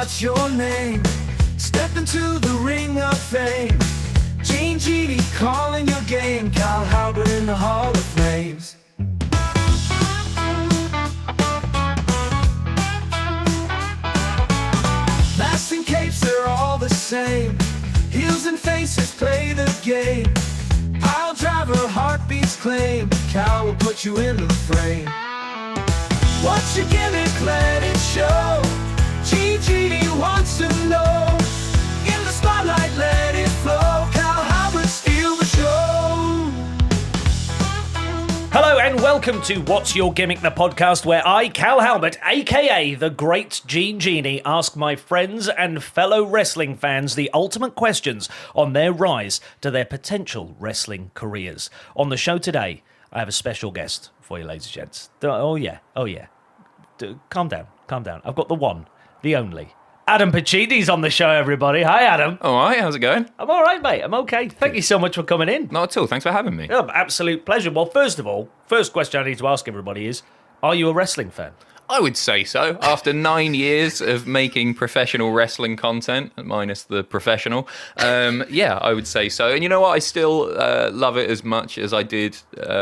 what's your name? Step into the ring of fame. Gene Genie calling your game. Cal Halbert in the Hall of Flames. Masks and capes, they're all the same. Heels and faces play the game. Pile driver, heartbeats claim. Cal will put you in the frame. What's your gimmick? Let it show. Genie wants to know. In the spotlight, let it flow. Cal Halbert, steal the show. Hello and welcome to What's Your Gimmick, the podcast where I, Cal Halbert, aka the Great Gene Genie, ask my friends and fellow wrestling fans the ultimate questions on their rise to their potential wrestling careers. On the show today, I have a special guest for you, ladies and gents. Oh yeah. Calm down. I've got the one, the only. Adam Pacitti's on the show, everybody. Hi, Adam. All right, how's it going? I'm all right, mate. I'm okay. Thank you so much for coming in. Not at all. Thanks for having me. Oh, absolute pleasure. Well, first of all, first question I need to ask everybody is, are you a wrestling fan? I would say so. After 9 years of making professional wrestling content, minus the professional, yeah, I would say so. And you know what? I still love it as much as I did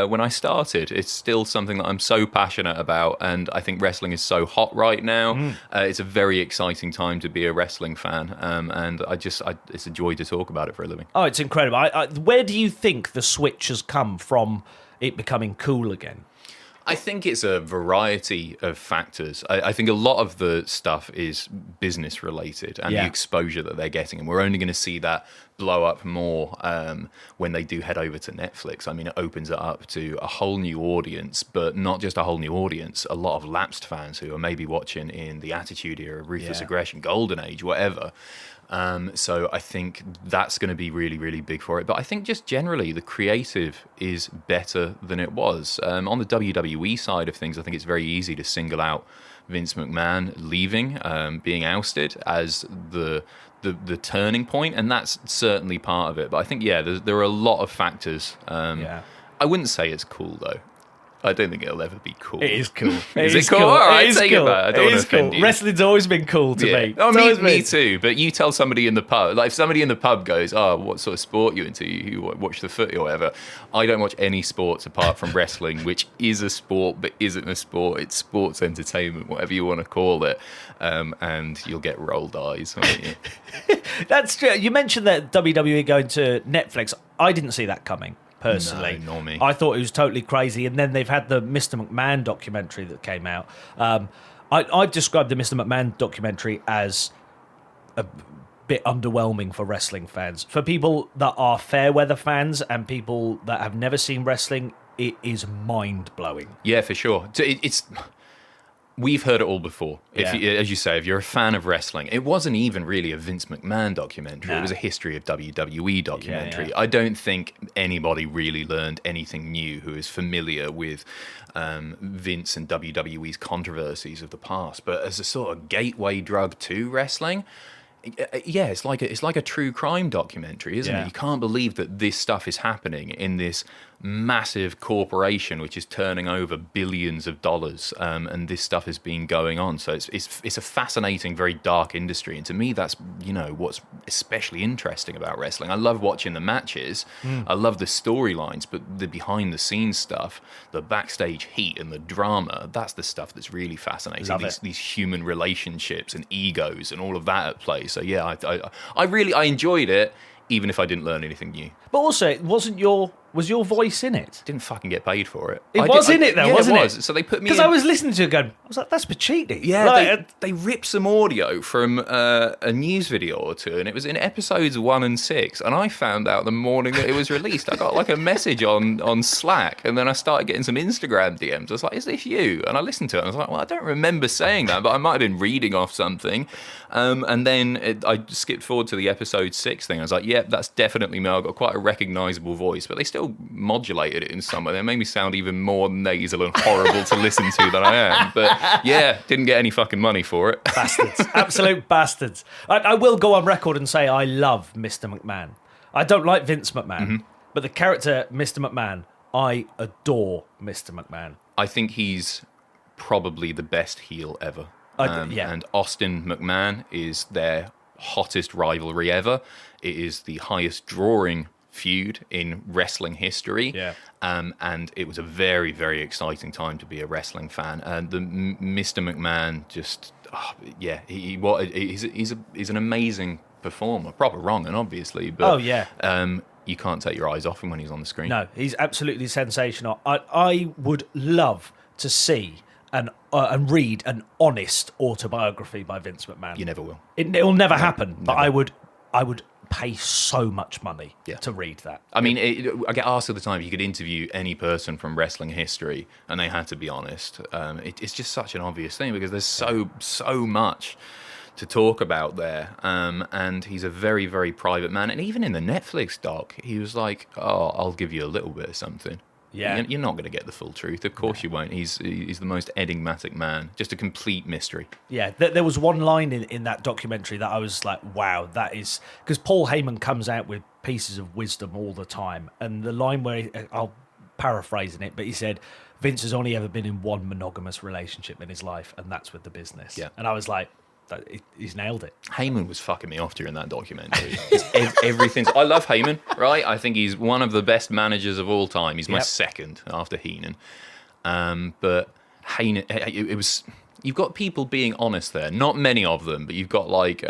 when I started. It's still something that I'm so passionate about, and I think wrestling is so hot right now. It's a very exciting time to be a wrestling fan, and it's a joy to talk about it for a living. Oh, it's incredible. Where do you think the switch has come from it becoming cool again? I think it's a variety of factors. I think a lot of the stuff is business related and the exposure that they're getting. And we're only going to see that blow up more when they do head over to Netflix. I mean, it opens it up to a whole new audience, but not just a whole new audience, a lot of lapsed fans who are maybe watching in the Attitude Era, Ruthless Aggression, Golden Age, whatever. So I think that's going to be really, really big for it. But I think just generally the creative is better than it was. On the WWE side of things, I think it's very easy to single out Vince McMahon leaving, being ousted as the turning point, and that's certainly part of it. But I think, there are a lot of factors. I wouldn't say it's cool, though. I don't think it'll ever be cool. It is cool. Is it cool? All right, take it back. I don't want to offend you. Wrestling's always been cool to me. Oh, me too. But you tell somebody in the pub, like if somebody in the pub goes, "Oh, what sort of sport you into? You watch the footy or whatever." I don't watch any sports apart from wrestling, which is a sport but isn't a sport. It's sports entertainment, whatever you want to call it. And you'll get rolled eyes, won't you? That's true. You mentioned that WWE going to Netflix. I didn't see that coming. Personally, no, nor me. I thought it was totally crazy, and then they've had the Mr. McMahon documentary that came out. I've described the Mr. McMahon documentary as a bit underwhelming for wrestling fans. For people that are fair weather fans and people that have never seen wrestling, it is mind blowing. Yeah, for sure. We've heard it all before. As you say, if you're a fan of wrestling, it wasn't even really a Vince McMahon documentary. It was a history of WWE documentary. I don't think anybody really learned anything new who is familiar with Vince and WWE's controversies of the past. But as a sort of gateway drug to wrestling, it's like a true crime documentary, isn't it? You can't believe that this stuff is happening in this massive corporation which is turning over billions of dollars, and this stuff has been going on. So it's a fascinating, very dark industry, and to me that's what's especially interesting about wrestling. I love watching the matches, I love the storylines, but the behind the scenes stuff, the backstage heat and the drama, that's the stuff that's really fascinating. These human relationships and egos and all of that at play. So I enjoyed it, even if I didn't learn anything new. But also, it wasn't was your voice in it? Didn't fucking get paid for it. It was in it though, wasn't it? So they put me because I was listening to it going, I was like, that's Pacitti. Yeah, they ripped some audio from a news video or two, and it was in episodes 1 and 6. And I found out the morning that it was released. I got like a message on Slack, and then I started getting some Instagram DMs. I was like, "Is this you?" And I listened to it, and I was like, "Well, I don't remember saying that, but I might have been reading off something." And then I skipped forward to the episode 6 thing. I was like, "Yep, that's definitely me. I've got quite a recognisable voice," but they still modulated it in some way. They made me sound even more nasal and horrible to listen to than I am. But didn't get any fucking money for it. Bastards. Absolute bastards. I will go on record and say I love Mr. McMahon. I don't like Vince McMahon, but the character Mr. McMahon, I adore Mr. McMahon. I think he's probably the best heel ever. And Austin McMahon is their hottest rivalry ever. It is the highest drawing feud in wrestling history. Yeah. And it was a very, very exciting time to be a wrestling fan. And Mr. McMahon just, he's an amazing performer. Proper wrong, and obviously, but you can't take your eyes off him when he's on the screen. No, he's absolutely sensational. I would love to see and read an honest autobiography by Vince McMahon. You never will. It'll never happen. But never. I would pay so much money Yeah. to read that. I mean, I get asked all the time if you could interview any person from wrestling history, and they had to be honest. It's just such an obvious thing because there's so much to talk about there. And he's a very, very private man. And even in the Netflix doc, he was like, "Oh, I'll give you a little bit of something." Yeah. You're not going to get the full truth. Of course you won't. He's the most enigmatic man. Just a complete mystery. Yeah, there was one line in that documentary that I was like, wow, that is... Because Paul Heyman comes out with pieces of wisdom all the time. And the line where, I'll paraphrasing it, but he said, Vince has only ever been in one monogamous relationship in his life, and that's with the business. Yeah. And I was like, he's nailed it. Heyman was fucking me off during that documentary. Everything. I love Heyman, right? I think he's one of the best managers of all time. He's my second after Heenan. But Heyman, it was. You've got people being honest there. Not many of them, but you've got like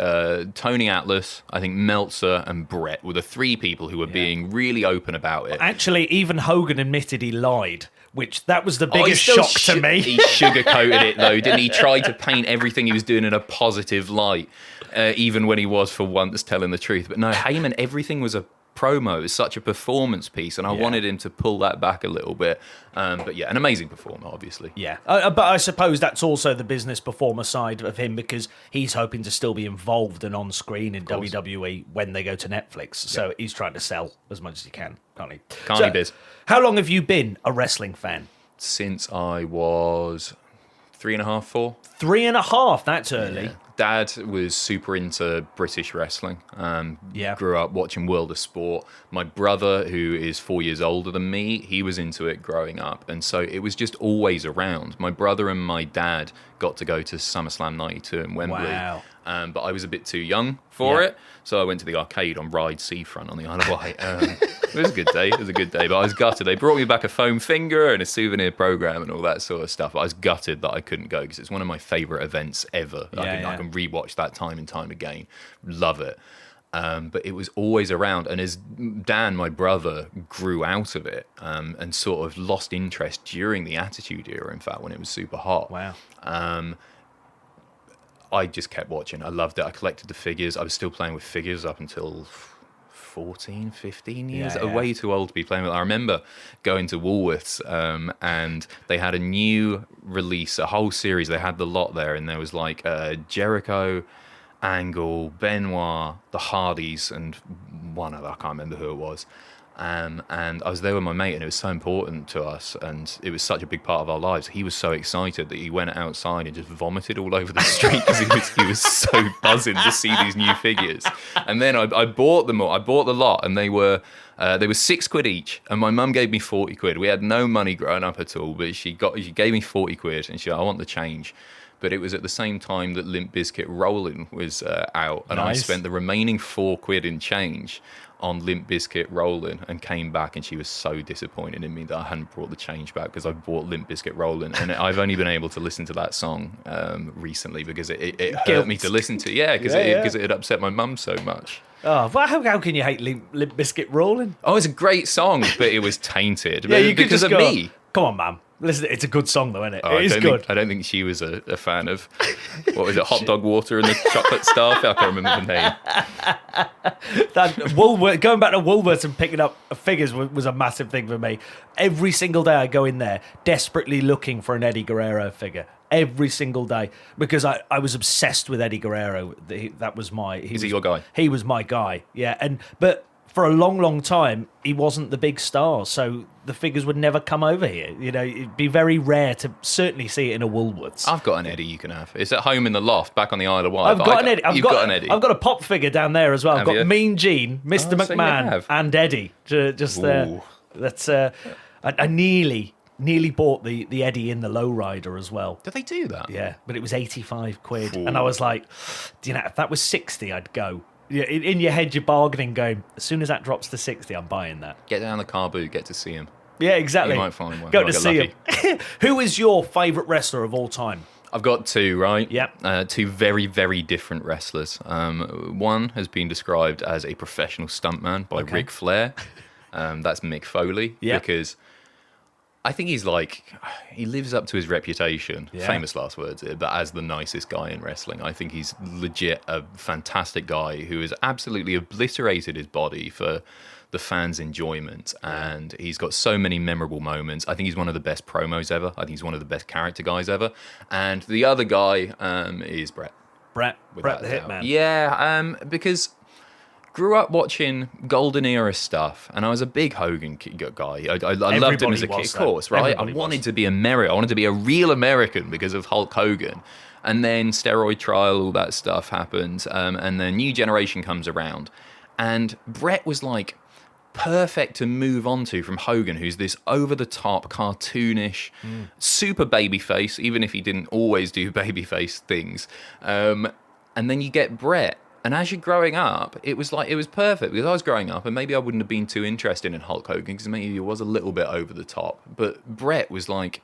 Tony Atlas, I think Meltzer and Brett were the three people who were being really open about it. Actually, even Hogan admitted he lied, which that was the biggest shock to me. He sugarcoated it though, didn't he? Tried to paint everything he was doing in a positive light, even when he was for once telling the truth. But no, Heyman, everything was a promo. It was such a performance piece, and I wanted him to pull that back a little bit. But yeah, an amazing performer, obviously. Yeah, but I suppose that's also the business performer side of him, because he's hoping to still be involved and on screen in WWE when they go to Netflix. So he's trying to sell as much as he can, can't he? Can't he, Biz? How long have you been a wrestling fan? Since I was 3.5, 4. 3.5, that's early. Yeah. Dad was super into British wrestling. Grew up watching World of Sport. My brother, who is 4 years older than me, he was into it growing up. And so it was just always around. My brother and my dad got to go to SummerSlam 92 in Wembley. Wow. But I was a bit too young for it. So I went to the arcade on Ryde Seafront on the Isle of Wight. It was a good day. But I was gutted. They brought me back a foam finger and a souvenir program and all that sort of stuff. I was gutted that I couldn't go because it's one of my favourite events ever. I can rewatch that time and time again. Love it. But it was always around. And as Dan, my brother, grew out of it and sort of lost interest during the Attitude Era, in fact, when it was super hot. Wow. I just kept watching. I loved it. I collected the figures. I was still playing with figures up until 14, 15 years. Way too old to be playing with. I remember going to Woolworths and they had a new release, a whole series. They had the lot there, and there was like Jericho, Angle, Benoit, the Hardys, and one other. I can't remember who it was. And I was there with my mate, and it was so important to us, and it was such a big part of our lives. He was so excited that he went outside and just vomited all over the street because he was so buzzing to see these new figures. And then I bought them all. I bought the lot, and they were £6 each, and my mum gave me 40 quid. We had no money growing up at all, but she gave me 40 quid, and she said, I want the change. But it was at the same time that Limp Bizkit Rollin' was out, and I spent the remaining £4 in change on Limp Bizkit Rollin', and came back, and she was so disappointed in me that I hadn't brought the change back because I bought Limp Bizkit Rollin', and I've only been able to listen to that song recently because it hurt me to listen to. Yeah, because it had upset my mum so much. Oh, well, how can you hate Limp Bizkit Rollin'? Oh, it's a great song, but it was tainted you because of me. Come on, man. Listen, it's a good song, though, isn't it? Oh, It is good. I don't think she was a fan of, what was it, hot dog water and the chocolate stuff? I can't remember the name. Going back to Woolworths and picking up figures was a massive thing for me. Every single day I go in there desperately looking for an Eddie Guerrero figure. Every single day, because I was obsessed with Eddie Guerrero. That was Is he your guy? He was my guy, yeah. But for a long, long time, he wasn't the big star, so the figures would never come over here. You know, it'd be very rare to certainly see it in a Woolworths. I've got an Eddie you can have. It's at home in the loft, back on the Isle of Wight. I've got an Eddie. You've got an Eddie. I've got a pop figure down there as well. I've got you? Mean Gene, Mr. So you McMahon, have. and Eddie just there. Ooh. That's I nearly nearly bought the Eddie in the lowrider as well. Did they do that? Yeah, but it was 85 quid. Ooh. And I was like, do you know, if that was 60, I'd go. Yeah, in your head, you're bargaining, going, as soon as that drops to 60, I'm buying that. Get down the car boot, get to see him. Yeah, exactly. You might find one. Go Might to get see lucky. him. Who is your favourite wrestler of all time? I've got two, right? Yep. Two very, very different wrestlers. One has been described as a professional stuntman by Ric Flair. That's Mick Foley. Yep. Because I think he lives up to his reputation. Yeah. Famous last words here, but as the nicest guy in wrestling. I think he's legit a fantastic guy who has absolutely obliterated his body for the fans' enjoyment, and he's got so many memorable moments. I think he's one of the best promos ever. I think he's one of the best character guys ever. And the other guy is Bret. Brett without the a doubt. Hitman. Yeah, because grew up watching Golden Era stuff, and I was a big Hogan guy. I loved him as a kid, of course, right? I wanted to be American. I wanted to be a real American because of Hulk Hogan. And then steroid trial, all that stuff happens, and then New Generation comes around. And Bret was like perfect to move on to from Hogan, who's this over-the-top, cartoonish, super babyface, even if he didn't always do babyface things. And then you get Bret. And as you're growing up, it was perfect, because I was growing up and maybe I wouldn't have been too interested in Hulk Hogan because maybe he was a little bit over the top. But Bret was like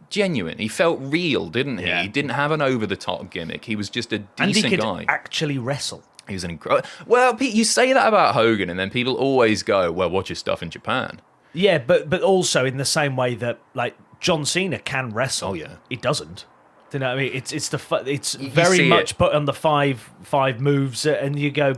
genuine. He felt real, didn't he? Yeah. He didn't have an over the top gimmick. He was just a decent And he could guy. actually wrestle. He was an incredible. Well, Pete, you say that about Hogan, and then people always go, "Well, watch his stuff in Japan." Yeah, but also in the same way that like John Cena can wrestle. Oh, yeah. He doesn't. Do you know what I mean? It's You very see much it. put on the five moves, and you go,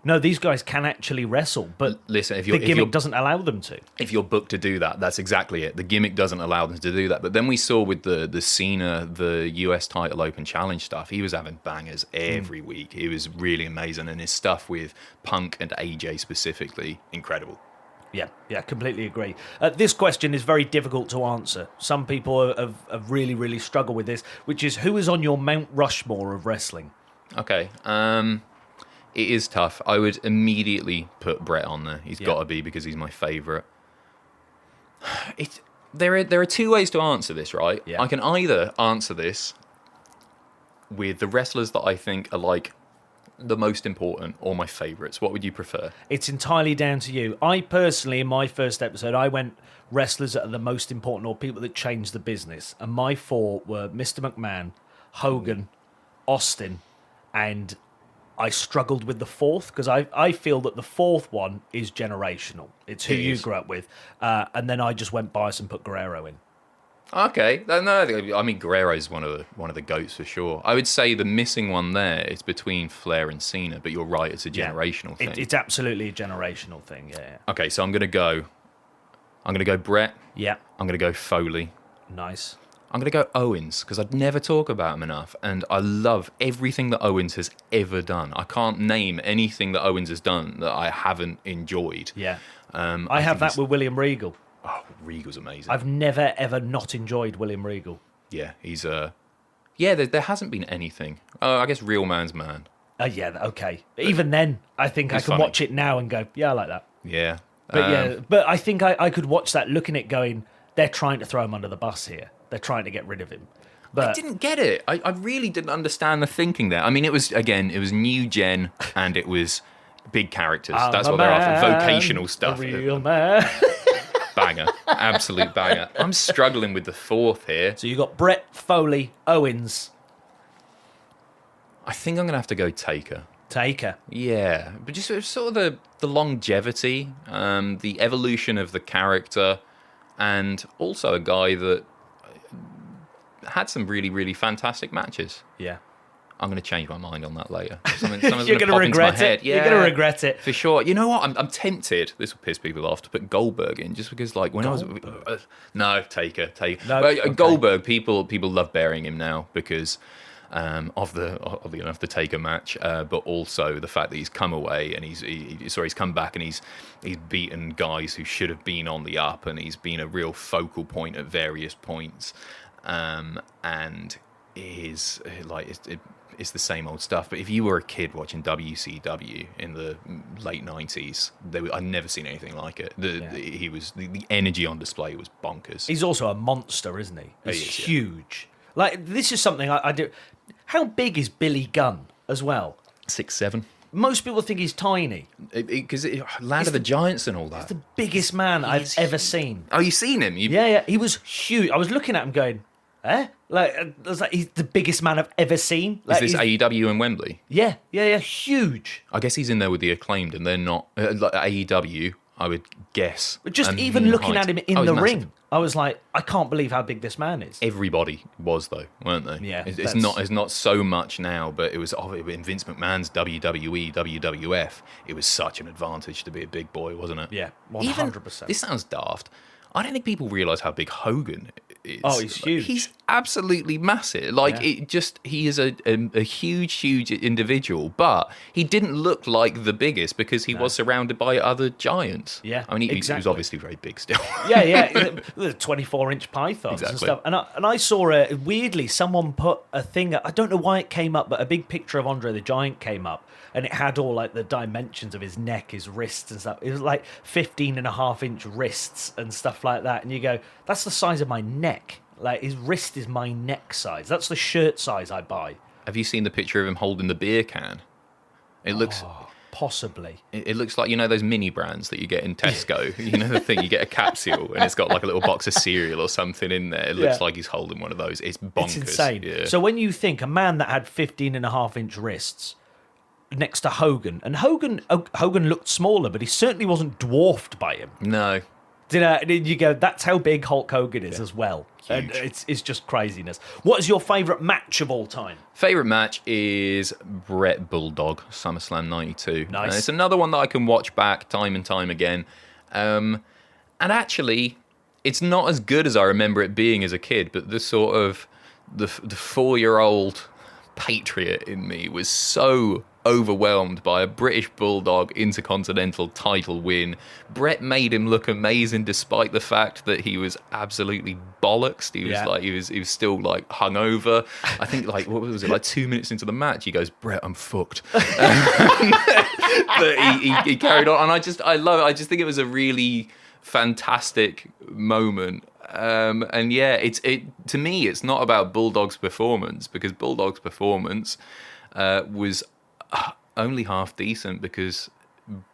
no, these guys can actually wrestle, but Listen, if the you're gimmick doesn't allow them to. if you're booked to do that, that's exactly it. The gimmick doesn't allow them to do that. But then we saw with the Cena, the US title open challenge stuff, he was having bangers every week. It was really amazing. And his stuff with Punk and AJ specifically, incredible. Yeah, completely agree. This question is very difficult to answer. Some people have really, really struggled with this, which is, who is on your Mount Rushmore of wrestling? Okay. It is tough. I would immediately put Bret on there. He's got to be, because he's my favourite. There are two ways to answer this, right? Yeah. I can either answer this with the wrestlers that I think are like the most important or my favourites. What would you prefer? It's entirely down to you. I personally, in my first episode, I went wrestlers that are the most important or people that change the business. And my four were Mr. McMahon, Hogan, Austin, and I struggled with the fourth because I feel that the fourth one is generational. It's who you grew up with. And then I just went biased and put Guerrero in. Okay, no, I mean Guerrero's one of the goats for sure. I would say the missing one there is between Flair and Cena, but you're right, it's a generational thing. It's absolutely a generational thing. Yeah. Okay, so I'm gonna go Bret. Yeah. I'm gonna go Foley. Nice. I'm gonna go Owens, because I'd never talk about him enough, and I love everything that Owens has ever done. I can't name anything that Owens has done that I haven't enjoyed. Yeah. I I have think that with William Regal. Oh, Regal's amazing. I've never ever not enjoyed William Regal. Yeah, he's there hasn't been anything. Oh, I guess Real Man's Man. Yeah, okay. Even then, I think I He's can funny. watch it now and go, yeah, I like that. Yeah. But I think I could watch that, looking at it going, they're trying to throw him under the bus here. They're trying to get rid of him. But I didn't get it. I really didn't understand the thinking there. I mean, it was new gen, and it was big characters. That's what they're after. Vocational stuff. A real man. Banger. Absolute banger. I'm struggling with the fourth here. So you got Bret, Foley, Owens, I think I'm going to have to go Taker. Taker. Yeah, but just sort of the longevity, the evolution of the character, and also a guy that had some really, really fantastic matches. Yeah. I'm going to change my mind on that later. Something's You're going to regret it. Yeah, You're going to regret it. for sure. You know what? I'm tempted. This will piss people off, to put Goldberg in, just because, like, when I was no Taker. No, Well, okay. Goldberg. People love burying him now because of the Taker match, but also the fact that he's come away and he's come back and he's beaten guys who should have been on the up, and he's been a real focal point at various points, and is like it's the same old stuff. But if you were a kid watching WCW in the late 90s, I'd never seen anything like it. The energy on display was bonkers. He's also a monster, isn't he? He's He is, yeah. huge. Like, this is something I do. How big is Billy Gunn as well? 6'7". Most people think he's tiny. Because Land of the Giants and all that. He's the biggest man I've ever seen. Oh, you've seen him? Yeah, he was huge. I was looking at him going, eh? Like, I was like, he's the biggest man I've ever seen. Like, Is this AEW in Wembley? Yeah, huge. I guess he's in there with the Acclaimed, and they're not like AEW. I would guess. But just and even looking height. at him in Oh, the he's massive. ring, I was like, I can't believe how big this man is. Everybody was though, weren't they? Yeah, it's not so much now, but it was in Vince McMahon's WWE, WWF. It was such an advantage to be a big boy, wasn't it? Yeah, Even, 100%. this sounds daft. I don't think people realise how big Hogan is. Oh, he's huge. He's absolutely massive. Like Yeah. he is a huge individual, but he didn't look like the biggest because he was surrounded by other giants. Yeah, I mean, he was exactly. obviously very big still. Yeah, the 24-inch pythons and Exactly. stuff. And I saw weirdly someone put a thing. I don't know why it came up, but a big picture of Andre the Giant came up, and it had all like the dimensions of his neck, his wrists and stuff. It was like 15.5-inch wrists and stuff like that. And you go, that's the size of my neck. Like, his wrist is my neck size. That's the shirt size I buy. Have you seen the picture of him holding the beer can? It looks. Possibly. It looks like, those mini brands that you get in Tesco. The thing, you get a capsule and it's got like a little box of cereal or something in there. It looks like he's holding one of those. It's bonkers. It's insane. Yeah. So when you think a man that had 15.5-inch wrists next to Hogan, and Hogan looked smaller, but he certainly wasn't dwarfed by him. No. Did you go, that's how big Hulk Hogan is as well. And Huge. it's just craziness. What is your favourite match of all time? Favourite match is Bret Bulldog, SummerSlam 92. Nice. And it's another one that I can watch back time and time again. And actually, it's not as good as I remember it being as a kid, but the sort of the 4-year-old patriot in me was so overwhelmed by a British Bulldog Intercontinental title win. Bret made him look amazing despite the fact that he was absolutely bollocksed. He was still like hungover. I think like, what was it, like 2 minutes into the match, he goes, "Bret, I'm fucked." But he carried on, and I love it. I just think it was a really fantastic moment. And yeah, to me, it's not about Bulldog's performance, because Bulldog's performance was only half decent because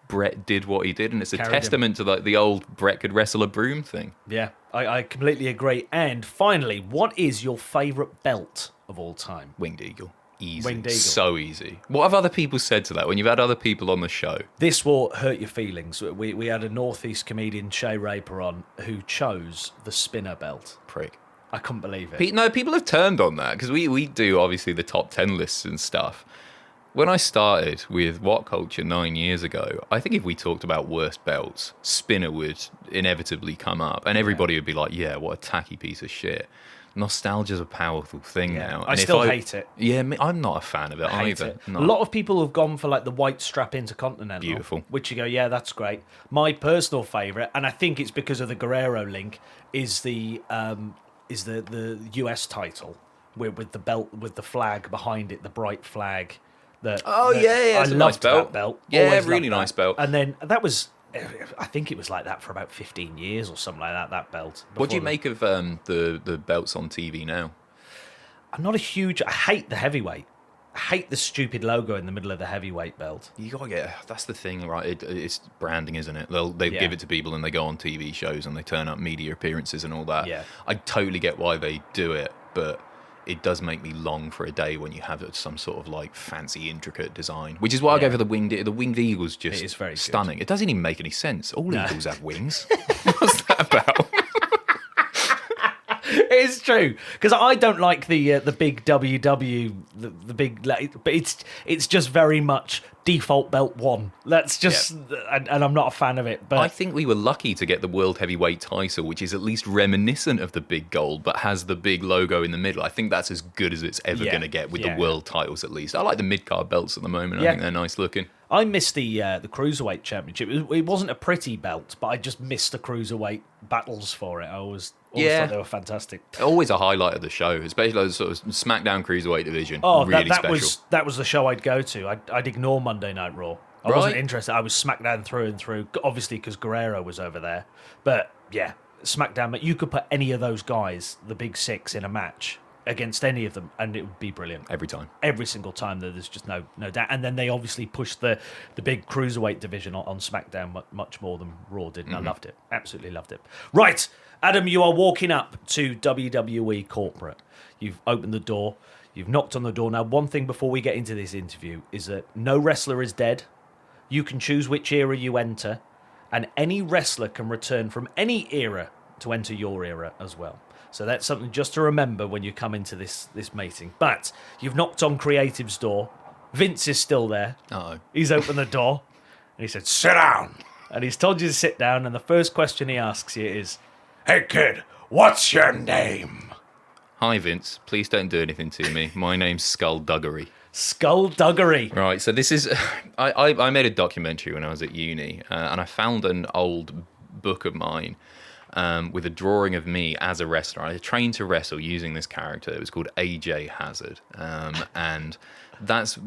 Bret did what he did, and it's a testament to like the old Bret could wrestle a broom thing. Yeah, I completely agree. And finally, what is your favourite belt of all time? Winged Eagle. Easy. Winged Eagle. So easy. What have other people said to that when you've had other people on the show? This will hurt your feelings. We had a Northeast comedian, Shay Raper, on who chose the spinner belt. Prick. I couldn't believe it. No, people have turned on that, because we do obviously the top 10 lists and stuff. When I started with What Culture 9 years ago, I think if we talked about worst belts, spinner would inevitably come up, and everybody would be like, yeah, what a tacky piece of shit. Nostalgia's a powerful thing now. I still hate it. Yeah, I'm not a fan of it either. No. A lot of people have gone for like the white strap Intercontinental. Beautiful. Which you go, yeah, that's great. My personal favourite, and I think it's because of the Guerrero link, is the US title with the belt, with the flag behind it, the bright flag. I it's a loved nice belt. that belt. Yeah, Always really loved nice that. belt. And then that was, I think it was like that for about 15 years or something like that. That belt. What do you make of the belts on TV now? I'm not a huge. I hate the heavyweight. I hate the stupid logo in the middle of the heavyweight belt. You gotta get. That's the thing, right? It's branding, isn't it? They give it to people and they go on TV shows and they turn up media appearances and all that. Yeah. I totally get why they do it, but it does make me long for a day when you have some sort of like fancy, intricate design. Which is why I go for the winged. The winged eagle's just It is very good. stunning. It doesn't even make any sense. All eagles have wings. What's that about? It's true, because I don't like the big WW, the big, but it's just very much default belt one. That's just, and I'm not a fan of it. But I think we were lucky to get the World Heavyweight title, which is at least reminiscent of the big gold, but has the big logo in the middle. I think that's as good as it's ever going to get with the world titles, at least. I like the mid-card belts at the moment. I think they're nice looking. I missed the Cruiserweight Championship. It wasn't a pretty belt, but I just missed the Cruiserweight battles for it. I always thought they were fantastic. Always a highlight of the show, especially the sort of SmackDown Cruiserweight division. Oh, really that special. that was the show I'd go to. I'd ignore Monday Night Raw. I wasn't interested. I was SmackDown through and through, obviously because Guerrero was over there. But yeah, SmackDown, but you could put any of those guys, the big six, in a match against any of them, and it would be brilliant. Every single time, there's just no doubt. And then they obviously pushed the big Cruiserweight division on SmackDown much more than Raw did, and I loved it. Absolutely loved it. Right, Adam, you are walking up to WWE Corporate. You've opened the door. You've knocked on the door. Now, one thing before we get into this interview is that no wrestler is dead. You can choose which era you enter, and any wrestler can return from any era to enter your era as well. So that's something just to remember when you come into this meeting. But you've knocked on Creative's door. Vince is still there. Uh-oh. He's opened the door, and he said, "Sit down." And he's told you to sit down, and the first question he asks you is, "Hey, kid, what's your name?" Hi, Vince. Please don't do anything to me. My name's Duggery. Duggery. Right, so this is... I made a documentary when I was at uni, and I found an old book of mine with a drawing of me as a wrestler. I trained to wrestle using this character. It was called AJ Hazard, and that's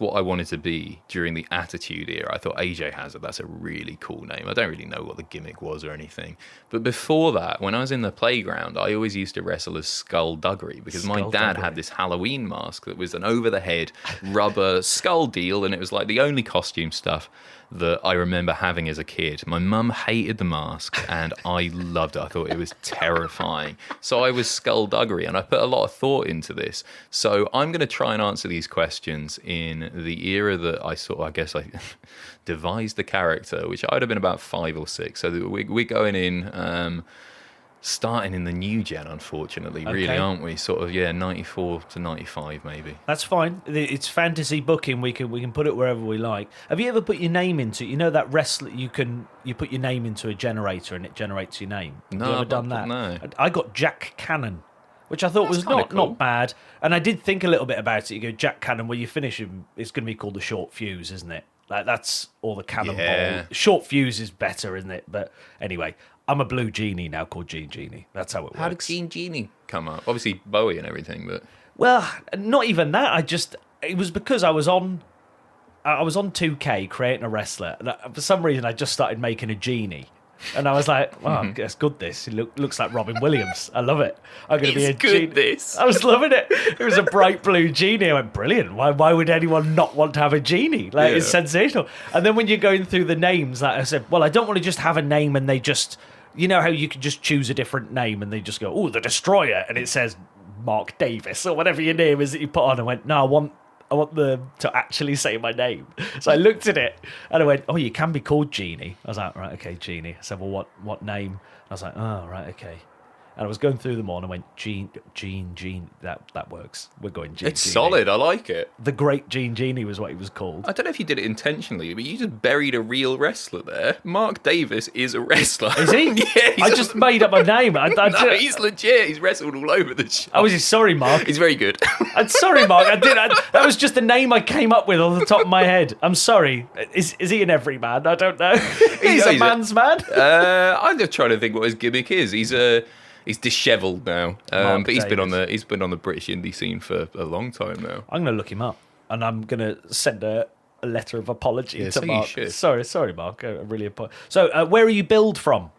what I wanted to be during the Attitude Era. I thought AJ Hazard, that's a really cool name. I don't really know what the gimmick was or anything. But before that, when I was in the playground, I always used to wrestle as Duggery because my dad had this Halloween mask that was an over-the-head rubber skull deal, and it was like the only costume stuff that I remember having as a kid. My mum hated the mask, and I loved it. I thought it was terrifying. So I was Duggery, and I put a lot of thought into this. So I'm going to try and answer these questions in the era that I devised the character, which I would have been about 5 or 6. So we're going in... starting in the new gen, unfortunately, really, aren't we? Sort of, 94 to 95, maybe. That's fine. It's fantasy booking. We can put it wherever we like. Have you ever put your name into? You know that wrestler you put your name into a generator and it generates your name. No, have you ever done that? No. I got Jack Cannon, which I thought was not bad. And I did think a little bit about it. You go Jack Cannon, where you finish him, it's going to be called the short fuse, isn't it? Like that's all the cannonball. Yeah. Short fuse is better, isn't it? But anyway. I'm a blue genie now called Gene Genie. That's how it works. How did Gene Genie come up? Obviously Bowie and everything, but... Well, not even that. It was because I was on 2K creating a wrestler. And for some reason, I just started making a genie. And I was like, wow, that's good this. It looks like Robin Williams. I love it. I'm going to be a genie. This. I was loving it. It was a bright blue genie. I went, brilliant. Why would anyone not want to have a genie? Like, it's sensational. And then when you're going through the names, like I said, well, I don't want to just have a name and they just... You know how you can just choose a different name and they just go, oh, the Destroyer, and it says Mark Davis or whatever your name is that you put on. I went, no, I want them to actually say my name. So I looked at it and I went, oh, you can be called Genie. I was like, right, okay, Genie. I said, well, what name? And I was like, oh, right, okay. And I was going through them all and I went, Gene. That works. We're going Gene. It's solid. I like it. The Great Gene Genie was what he was called. I don't know if you did it intentionally, but you just buried a real wrestler there. Mark Davis is a wrestler. Is he? Yeah. I just made up a name. No, he's legit. He's wrestled all over the show. I was sorry, Mark. He's very good. I'm sorry, Mark. That was just a name I came up with off the top of my head. I'm sorry. Is he an everyman? I don't know. He's a man's man. I'm just trying to think what his gimmick is. He's dishevelled now, but he's been on the British indie scene for a long time now. I'm going to look him up, and I'm going to send a letter of apology to Mark. You should. Sorry, Mark. I really apologize. So, where are you billed from?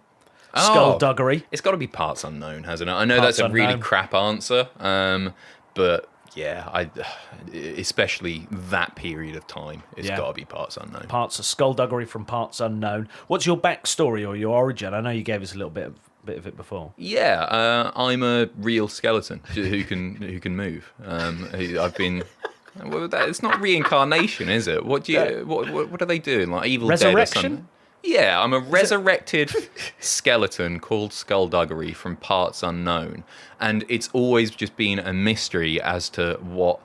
Duggery. It's got to be parts unknown, hasn't it? I know that's a really crap answer, but yeah, especially that period of time, it's got to be parts unknown. Parts of Duggery from parts unknown. What's your backstory or your origin? I know you gave us a little bit of it before. Yeah, I'm a real skeleton who can move. I've been. Well, it's not reincarnation, is it? What are they doing? Like Evil Dead or something? Yeah, I'm a resurrected skeleton called Duggery from parts unknown, and it's always just been a mystery as to what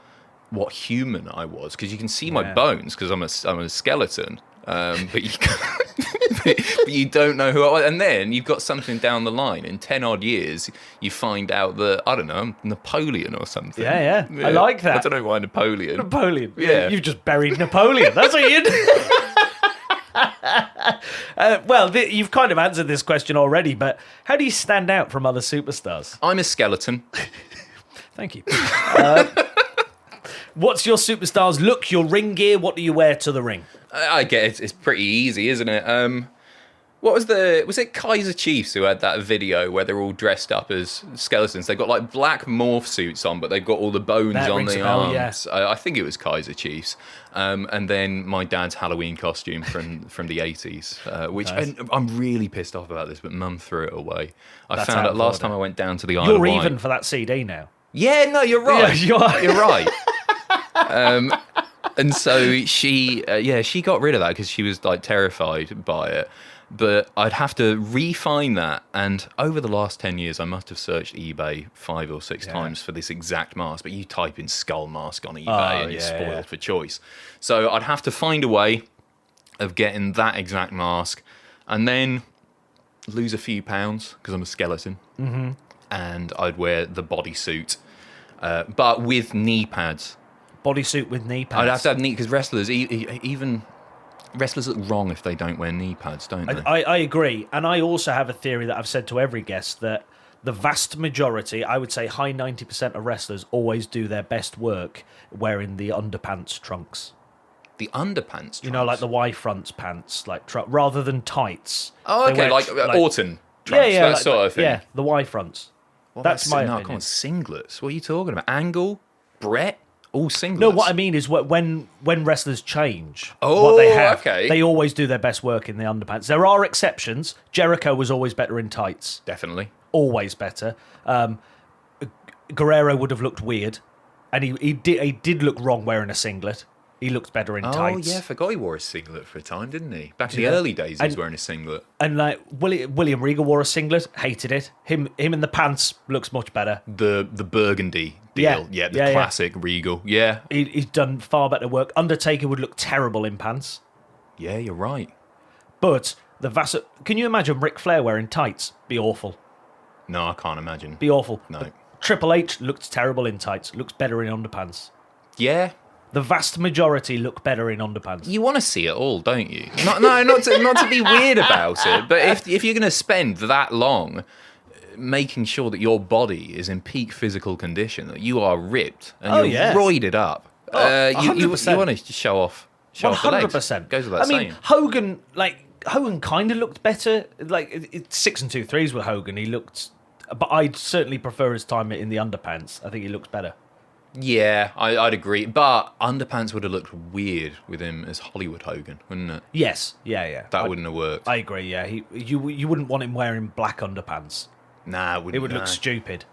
human I was, because you can see my bones because I'm a skeleton. But but you don't know who I was. And then you've got something down the line. In 10 odd years, you find out that, I don't know, I'm Napoleon or something. Yeah. I like that. I don't know why Napoleon. Napoleon. Yeah. You've just buried Napoleon. That's what you do. You've kind of answered this question already, but how do you stand out from other superstars? I'm a skeleton. Thank you. What's your superstar's look, your ring gear? What do you wear to the ring? I get it's pretty easy, isn't it? Was it Kaiser Chiefs who had that video where they're all dressed up as skeletons? They've got like black morph suits on, but they've got all the bones on the arms. Yeah. I think it was Kaiser Chiefs. And then my dad's Halloween costume from the 80s, which nice. And I'm really pissed off about this, but Mum threw it away. I found out last time I went down to the Isle of Wight. You're even for that CD now. Yeah, no, you're right. Yeah, you're right. And so she got rid of that because she was like terrified by it. But I'd have to refine that. And over the last 10 years, I must have searched eBay 5 or 6 times for this exact mask. But you type in skull mask on eBay and you're spoiled for choice. So I'd have to find a way of getting that exact mask and then lose a few pounds because I'm a skeleton. Mm-hmm. And I'd wear the bodysuit, but with knee pads. Bodysuit with knee pads? I'd have to have knee, because wrestlers, even wrestlers look wrong if they don't wear knee pads, don't they? I agree. And I also have a theory that I've said to every guest that the vast majority, I would say high 90% of wrestlers always do their best work wearing the underpants trunks. The underpants trunks? You know, like the Y-fronts pants, like rather than tights. Oh, okay, like Orton trunks, that sort of thing. Yeah, the Y-fronts. Well, that's my opinion. No, come on, singlets. What are you talking about? Angle? Brett? All singlets? No, what I mean is when wrestlers change what they have, they always do their best work in the underpants. There are exceptions. Jericho was always better in tights. Definitely. Always better. Guerrero would have looked weird, and he did look wrong wearing a singlet. He looked better in tights. Oh, yeah, I forgot he wore a singlet for a time, didn't he? Back in the early days, he was wearing a singlet. And like William Regal wore a singlet, hated it. Him in the pants looks much better. The burgundy deal. Yeah, the classic Regal. Yeah. He's done far better work. Undertaker would look terrible in pants. Yeah, you're right. But can you imagine Ric Flair wearing tights? Be awful. No, I can't imagine. Be awful. No. But Triple H looked terrible in tights. Looks better in underpants. Yeah. The vast majority look better in underpants. You want to see it all, don't you? Not to be weird about it, but if you're going to spend that long making sure that your body is in peak physical condition, that you are ripped and you're roided up, you want to show off the legs. 100%. Goes without saying. Hogan kind of looked better. Like it's 6 and 2/3s with Hogan. He looked, but I'd certainly prefer his time in the underpants. I think he looks better. Yeah, I'd agree. But underpants would have looked weird with him as Hollywood Hogan, wouldn't it? Yes, yeah. That wouldn't have worked. I agree, yeah. You wouldn't want him wearing black underpants. Nah, it wouldn't. It would look stupid.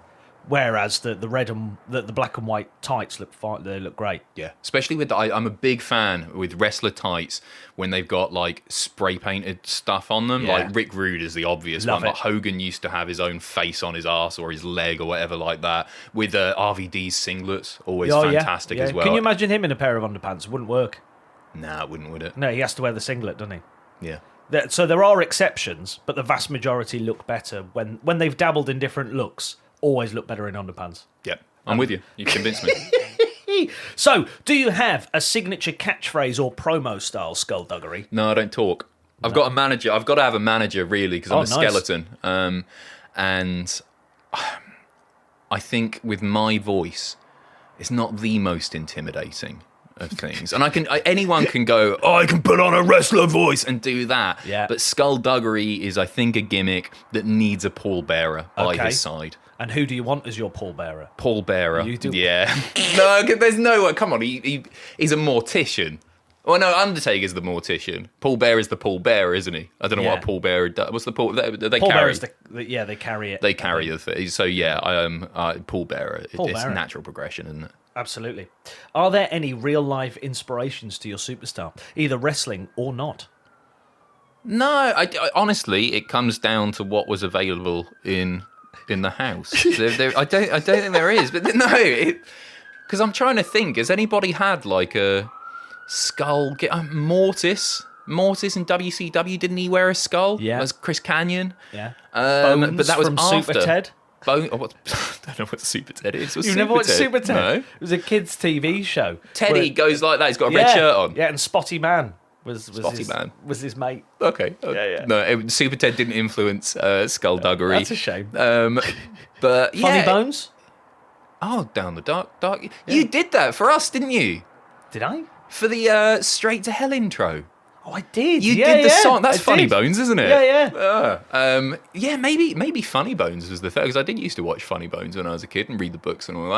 Whereas the red and the black and white tights look fine. They look great. Yeah, especially with I'm a big fan with wrestler tights when they've got like spray painted stuff on them. Yeah. Like Rick Rude is the obvious one, but Hogan used to have his own face on his ass or his leg or whatever like that. With RVD's singlets, always fantastic as well. Can you imagine him in a pair of underpants? It wouldn't work. Nah, it wouldn't, would it? No, he has to wear the singlet, doesn't he? Yeah. So there are exceptions, but the vast majority look better when they've dabbled in different looks. Always look better in underpants. Yep, I'm with you. You convinced me. So, do you have a signature catchphrase or promo style, Skullduggery? No, I don't talk. I've got a manager. I've got to have a manager, really, because I'm a skeleton. And I think with my voice, it's not the most intimidating of things. And anyone can go, I can put on a wrestler voice and do that. Yeah. But Skullduggery is, I think, a gimmick that needs a pallbearer by his side. And who do you want as your pallbearer? Pallbearer. You do. Yeah. No, there's no way. Come on, he's a mortician. Well, no, Undertaker's the mortician. Pallbearer is the pallbearer, isn't he? I don't know what a pallbearer does. What's the pall? They carry. They carry it. They carry the thing. So yeah, pallbearer. It's natural progression, isn't it? Absolutely. Are there any real life inspirations to your superstar, either wrestling or not? No, I honestly, it comes down to what was available in the house. I don't think there is, but no, because I'm trying to think. Has anybody had like a skull? Mortis Mortis in WCW, didn't he wear a skull? Yeah. As Chris Canyon. Yeah. But that was from after. Super Ted. I don't know what Super Ted is. You've never watched Super Ted? No. It was a kids' TV show. Teddy goes like that. He's got a red shirt on. Yeah, and Spotty Man was his mate. Okay. Yeah. No, Super Ted didn't influence skullduggery. That's a shame. But Funny Bones? Oh, down the dark. Yeah. You did that for us, didn't you? Did I? For the Straight to Hell intro. Oh, I did. You did the song. That's I Funny did. Bones, isn't it? Yeah. Maybe Funny Bones was the thing, because I did used to watch Funny Bones when I was a kid and read the books and all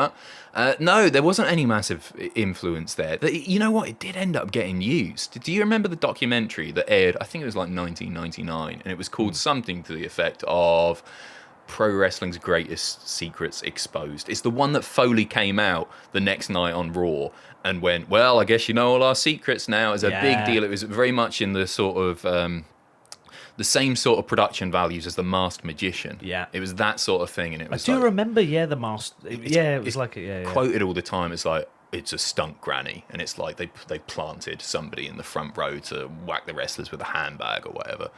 that. No, there wasn't any massive influence there. You know what? It did end up getting used. Do you remember the documentary that aired, I think it was like 1999, and it was called something to the effect of Pro Wrestling's Greatest Secrets Exposed? It's the one that Foley came out the next night on Raw and went, well, I guess you know all our secrets now. It was a big deal. It was very much in the sort of the same sort of production values as The Masked Magician. Yeah. It was that sort of thing. And it was I do remember, The Masked. It was like, quoted all the time. It's like, it's a stunt granny. And it's like they planted somebody in the front row to whack the wrestlers with a handbag or whatever.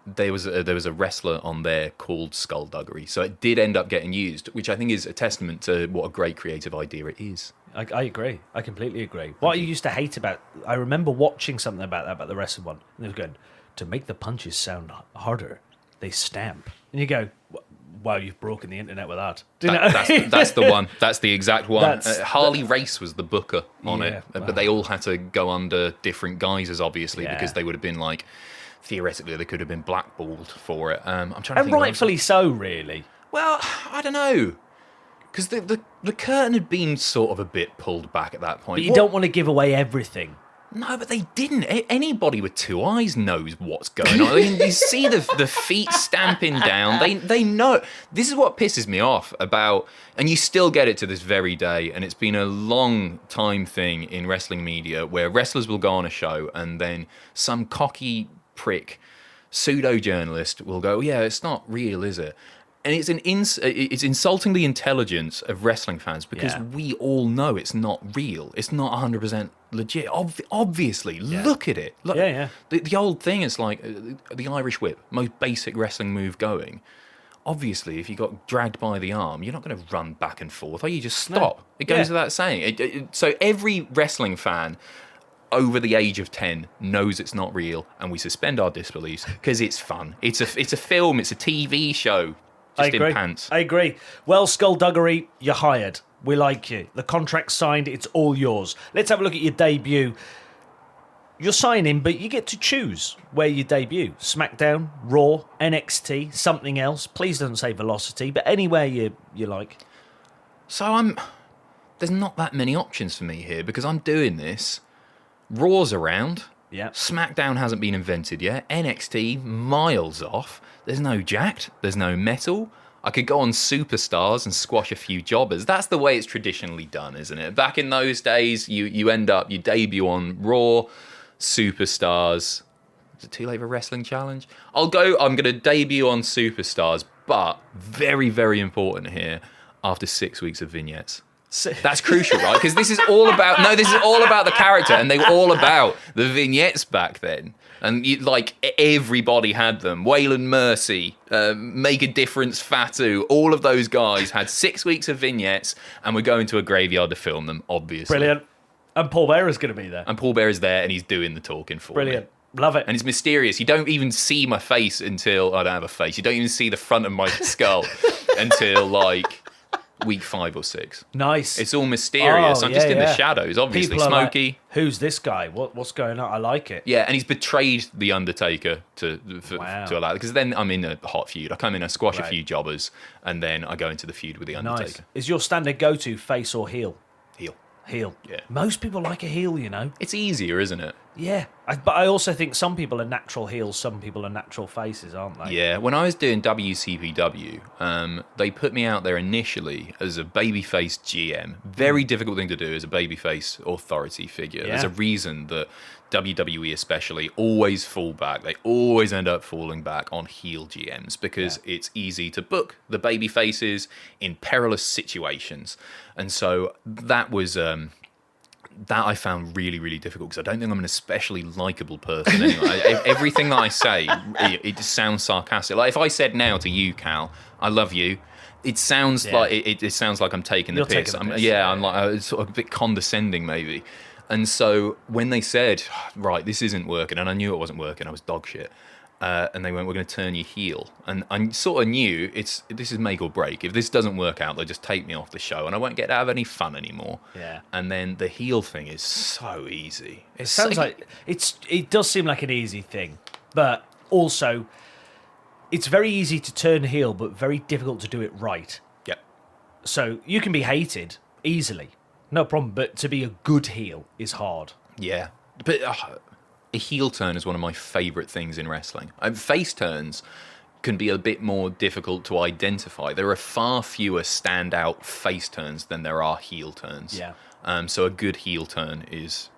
There was a wrestler on there called Skullduggery, so it did end up getting used, which I think is a testament to what a great creative idea it is. I agree. I completely agree. What I used to hate about, I remember watching something about the wrestling one, and they were going, to make the punches sound harder, they stamp, and you go, wow, you've broken the internet with that. That's the one. That's the exact one. Harley Race was the booker on it, but they all had to go under different guises, obviously, because they would have been like. Theoretically, they could have been blackballed for it. I'm trying to think. And rightfully so, really. Well, I don't know. Because the curtain had been sort of a bit pulled back at that point. But you don't want to give away everything. No, but they didn't. Anybody with two eyes knows what's going on. I mean, you see the feet stamping down. They know. This is what pisses me off about, and you still get it to this very day, and it's been a long time thing in wrestling media where wrestlers will go on a show and then some cocky prick pseudo journalist will go, yeah, it's not real, is it? And it's insulting the intelligence of wrestling fans because we all know it's not real. It's not 100% legit. Obviously, look at it. Look, the old thing is like the Irish whip, most basic wrestling move going. Obviously, if you got dragged by the arm, you're not going to run back and forth. Or you just stop. It goes without saying. So every wrestling fan over the age of 10 knows it's not real, and we suspend our disbeliefs because it's fun. It's a film. It's a TV show. Just in pants. I agree. Well, Skullduggery, you're hired. We like you. The contract's signed. It's all yours. Let's have a look at your debut. You're signing, but you get to choose where you debut. SmackDown, Raw, NXT, something else. Please don't say Velocity, but anywhere you like. So there's not that many options for me here because I'm doing this. Raw's around. Yeah. SmackDown hasn't been invented yet. NXT, miles off. There's no Jacked. There's no Metal. I could go on Superstars and squash a few jobbers. That's the way it's traditionally done, isn't it? Back in those days, you debut on Raw, Superstars. Is it too late for Wrestling Challenge? I'm going to debut on Superstars, but very, very important here, after 6 weeks of vignettes. That's crucial, right? Because this is all about the character, and they were all about the vignettes back then. And everybody had them. Waylon Mercy, Make a Difference, Fatu, all of those guys had 6 weeks of vignettes, and we're going to a graveyard to film them, obviously. Brilliant. And Paul Bearer's going to be there. And Paul Bearer's there, and he's doing the talking for me. Brilliant. Love it. And it's mysterious. You don't even see my face until... I don't have a face. You don't even see the front of my skull until, week 5 or 6. Nice. It's all mysterious. I'm just in the shadows, obviously. People are Smokey. Like, who's this guy? What's going on? I like it. Yeah, and he's betrayed the Undertaker to allow, because then I'm in a hot feud. I come in, I squash a few jobbers, and then I go into the feud with the Undertaker. Nice. Is your standard go-to face or heel? Heel. Yeah. Most people like a heel, you know. It's easier, isn't it? Yeah. But I also think some people are natural heels, some people are natural faces, aren't they? Yeah. When I was doing WCPW, they put me out there initially as a babyface GM. Very difficult thing to do as a babyface authority figure. Yeah. There's a reason that WWE especially always fall back. They always end up falling back on heel GMs because it's easy to book the baby faces in perilous situations. And so that was that I found really, really difficult because I don't think I'm an especially likable person anyway. Everything that I say, it just sounds sarcastic. Like if I said now to you, Cal, I love you, it sounds like it sounds like I'm taking the piss. I'm like it's sort of a bit condescending maybe. And so when they said, right, this isn't working, and I knew it wasn't working, I was dog shit. And they went, we're going to turn you heel. And I sort of knew this is make or break. If this doesn't work out, they'll just take me off the show and I won't get to have any fun anymore. Yeah. And then the heel thing is so easy. It sounds like it does seem like an easy thing, but also it's very easy to turn heel, but very difficult to do it right. Yep. So you can be hated easily, no problem, but to be a good heel is hard. Yeah. But a heel turn is one of my favourite things in wrestling. Face turns can be a bit more difficult to identify. There are far fewer standout face turns than there are heel turns. Yeah. So a good heel turn is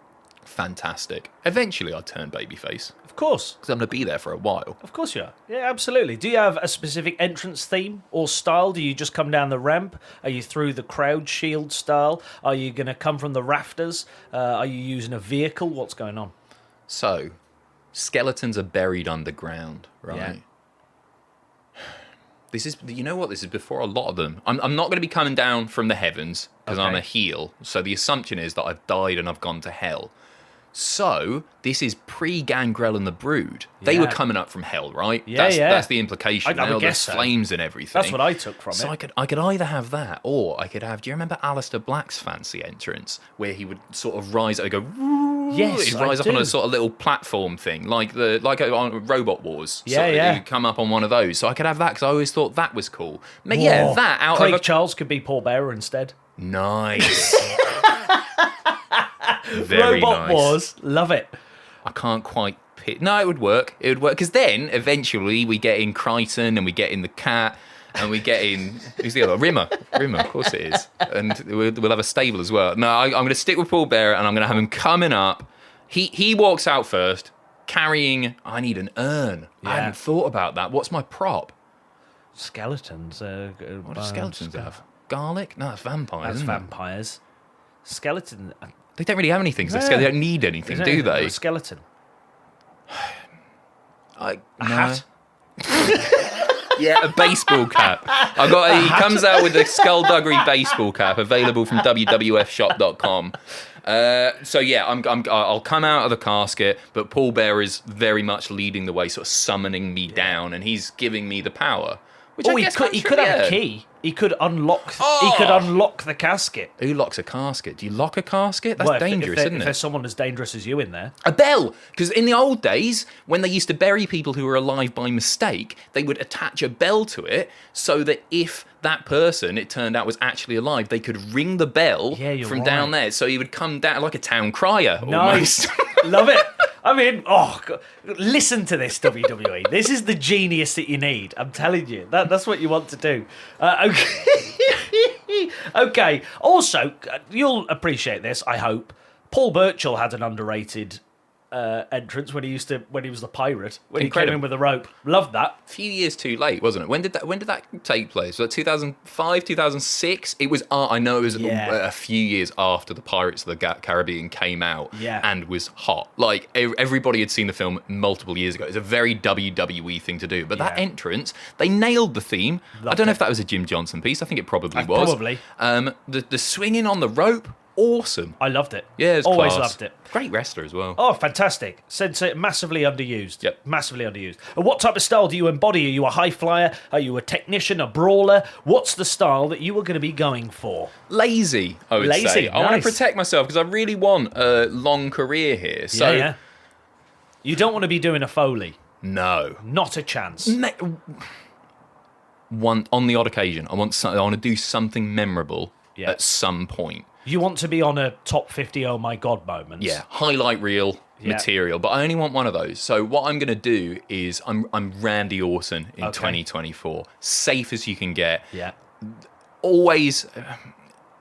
fantastic. Eventually I'll turn babyface. Of course. Because I'm going to be there for a while. Of course you are. Yeah, absolutely. Do you have a specific entrance theme or style? Do you just come down the ramp? Are you through the crowd shield style? Are you going to come from the rafters? Are you using a vehicle? What's going on? So, skeletons are buried underground, right? Yeah. This is, you know what, this is before a lot of them. I'm not going to be coming down from the heavens because I'm a heel. So the assumption is that I've died and I've gone to hell. So, this is pre-Gangrel and the Brood. They were coming up from hell, right? That's the implication. I would guess so. Flames and everything. That's what I took from it. So I could either have that, or I could have, do you remember Aleister Black's fancy entrance? Where he would sort of rise, I'd go, yes, he'd rise up on a sort of little platform thing, like on Robot Wars. Yeah. He'd come up on one of those. So I could have that, because I always thought that was cool. But yeah, that out Craig of Charles could be Paul Bearer instead. Nice. Very Robot nice. Wars, love it. I can't quite pick. No, it would work. It would work because then eventually we get in Crichton and we get in the Cat and we get in who's the other Rimmer, of course it is, and we'll have a stable as well. No, I'm going to stick with Paul Bearer and I'm going to have him coming up. He walks out first, carrying. I need an urn. I hadn't thought about that. What's my prop? Skeletons. What do skeletons have? Garlic? No, that's vampires. That's isn't vampires. Skeleton. They don't really have anything. They don't need anything, do they? A skeleton. A hat. Yeah, a baseball cap. He comes out with a Skullduggery baseball cap available from WWFshop.com. So yeah, I'll come out of the casket, but Paul Bearer is very much leading the way, sort of summoning me down, and he's giving me the power. Which he could have a key. He could unlock. He could unlock the casket. Who locks a casket? Do you lock a casket? That's dangerous, isn't it? If there's someone as dangerous as you in there. A bell! Because in the old days, when they used to bury people who were alive by mistake, they would attach a bell to it so that if that person, it turned out, was actually alive, they could ring the bell from down there. So he would come down like a town crier, almost. Nice. Love it. I mean, God. Listen to this, WWE. This is the genius that you need. I'm telling you. That's what you want to do. Okay. Okay. Also, you'll appreciate this, I hope. Paul Burchill had an underrated entrance when he was the pirate, when he came in with a rope. Loved that. A few years too late, wasn't it? When did that take place? Was it 2005, 2006? It was. I know it was a few years after the Pirates of the Caribbean came out and was hot. Like everybody had seen the film multiple years ago. It's a very WWE thing to do. But that entrance, they nailed the theme. I don't know if that was a Jim Johnson piece. I think it probably was. Probably. The swinging on the rope. Awesome. I loved it. Yeah, it's always class. loved it. Great wrestler as well. Oh, fantastic. Massively underused. Yep. Massively underused. And what type of style do you embody? Are you a high flyer? Are you a technician, a brawler? What's the style that you were going to be going for? Lazy, I would say. I want to protect myself because I really want a long career here. So yeah. You don't want to be doing a Foley. No. Not a chance. On the odd occasion, I want to do something memorable at some point. You want to be on a top 50 oh my god moments. Yeah, highlight reel material, but I only want one of those. So what I'm going to do is I'm Randy Orton in 2024. Safe as you can get. Yeah. Always,